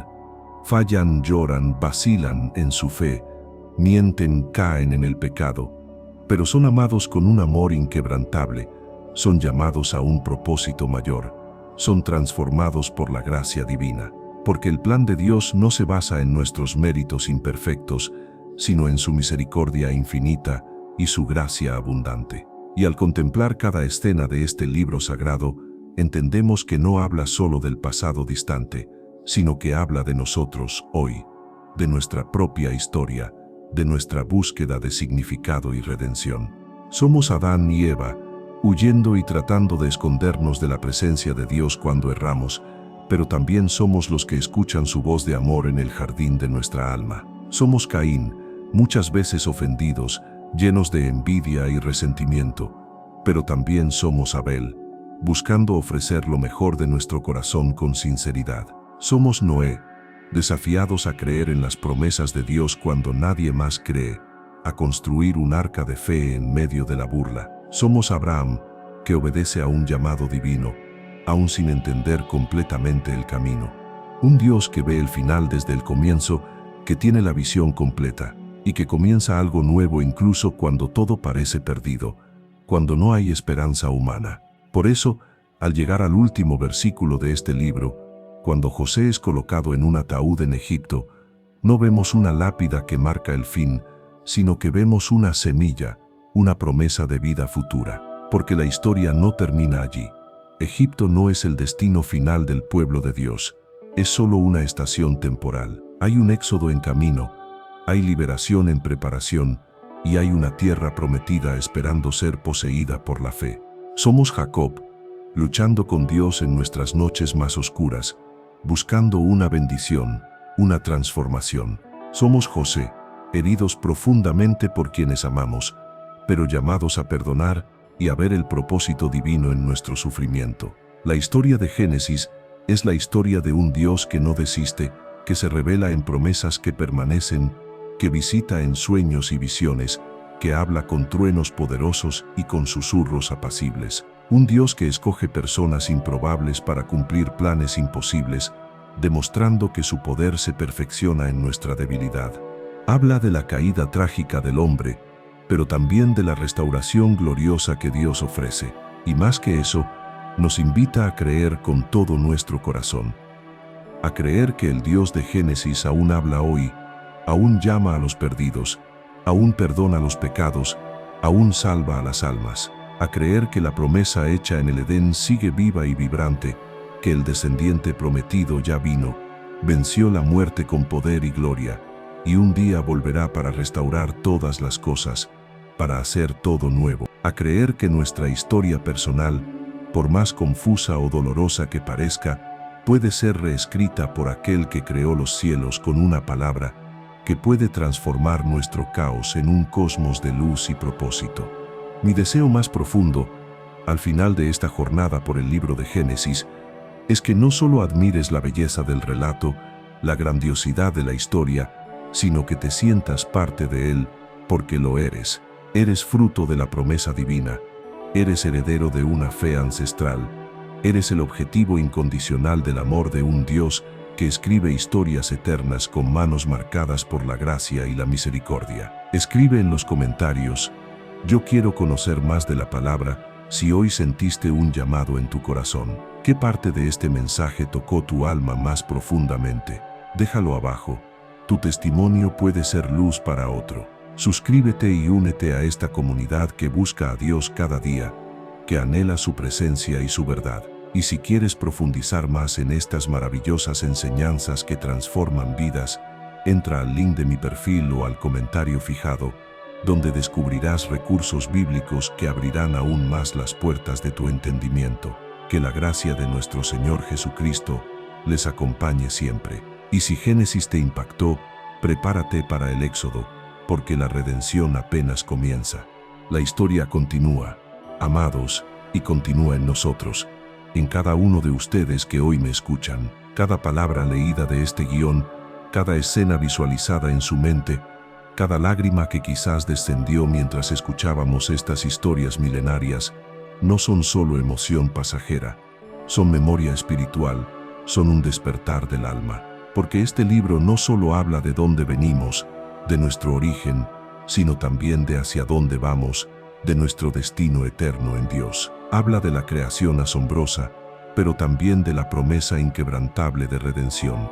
Fallan, lloran, vacilan en su fe, mienten, caen en el pecado, pero son amados con un amor inquebrantable, son llamados a un propósito mayor, son transformados por la gracia divina, porque el plan de Dios no se basa en nuestros méritos imperfectos, sino en su misericordia infinita y su gracia abundante. Y al contemplar cada escena de este libro sagrado, entendemos que no habla solo del pasado distante, sino que habla de nosotros hoy, de nuestra propia historia, de nuestra búsqueda de significado y redención. Somos Adán y Eva, huyendo y tratando de escondernos de la presencia de Dios cuando erramos, pero también somos los que escuchan su voz de amor en el jardín de nuestra alma. Somos Caín, muchas veces ofendidos, llenos de envidia y resentimiento, pero también somos Abel, buscando ofrecer lo mejor de nuestro corazón con sinceridad. Somos Noé, desafiados a creer en las promesas de Dios cuando nadie más cree, a construir un arca de fe en medio de la burla. Somos Abraham, que obedece a un llamado divino, aún sin entender completamente el camino. Un Dios que ve el final desde el comienzo, que tiene la visión completa, y que comienza algo nuevo incluso cuando todo parece perdido, cuando no hay esperanza humana. Por eso, al llegar al último versículo de este libro, cuando José es colocado en un ataúd en Egipto, no vemos una lápida que marca el fin, sino que vemos una semilla, una promesa de vida futura, porque la historia no termina allí. Egipto no es el destino final del pueblo de Dios, es solo una estación temporal. Hay un éxodo en camino, hay liberación en preparación, y hay una tierra prometida esperando ser poseída por la fe. Somos Jacob, luchando con Dios en nuestras noches más oscuras, buscando una bendición, una transformación. Somos José, heridos profundamente por quienes amamos, pero llamados a perdonar y a ver el propósito divino en nuestro sufrimiento. La historia de Génesis es la historia de un Dios que no desiste, que se revela en promesas que permanecen, que visita en sueños y visiones, que habla con truenos poderosos y con susurros apacibles. Un Dios que escoge personas improbables para cumplir planes imposibles, demostrando que su poder se perfecciona en nuestra debilidad. Habla de la caída trágica del hombre, pero también de la restauración gloriosa que Dios ofrece. Y más que eso, nos invita a creer con todo nuestro corazón. A creer que el Dios de Génesis aún habla hoy, aún llama a los perdidos, aún perdona los pecados, aún salva a las almas. A creer que la promesa hecha en el Edén sigue viva y vibrante, que el descendiente prometido ya vino, venció la muerte con poder y gloria, y un día volverá para restaurar todas las cosas, para hacer todo nuevo. A creer que nuestra historia personal, por más confusa o dolorosa que parezca, puede ser reescrita por aquel que creó los cielos con una palabra, que puede transformar nuestro caos en un cosmos de luz y propósito. Mi deseo más profundo, al final de esta jornada por el libro de Génesis, es que no solo admires la belleza del relato, la grandiosidad de la historia, sino que te sientas parte de él, porque lo eres. Eres fruto de la promesa divina, eres heredero de una fe ancestral, eres el objetivo incondicional del amor de un Dios que escribe historias eternas con manos marcadas por la gracia y la misericordia. Escribe en los comentarios: yo quiero conocer más de la palabra. Si hoy sentiste un llamado en tu corazón, ¿qué parte de este mensaje tocó tu alma más profundamente? Déjalo abajo. Tu testimonio puede ser luz para otro. Suscríbete y únete a esta comunidad que busca a Dios cada día, que anhela su presencia y su verdad. Y si quieres profundizar más en estas maravillosas enseñanzas que transforman vidas, entra al link de mi perfil o al comentario fijado, donde descubrirás recursos bíblicos que abrirán aún más las puertas de tu entendimiento. Que la gracia de nuestro Señor Jesucristo les acompañe siempre. Y si Génesis te impactó, prepárate para el Éxodo, porque la redención apenas comienza. La historia continúa, amados, y continúa en nosotros, en cada uno de ustedes que hoy me escuchan. Cada palabra leída de este guión, cada escena visualizada en su mente, cada lágrima que quizás descendió mientras escuchábamos estas historias milenarias, no son solo emoción pasajera, son memoria espiritual, son un despertar del alma. Porque este libro no solo habla de dónde venimos, de nuestro origen, sino también de hacia dónde vamos, de nuestro destino eterno en Dios. Habla de la creación asombrosa, pero también de la promesa inquebrantable de redención.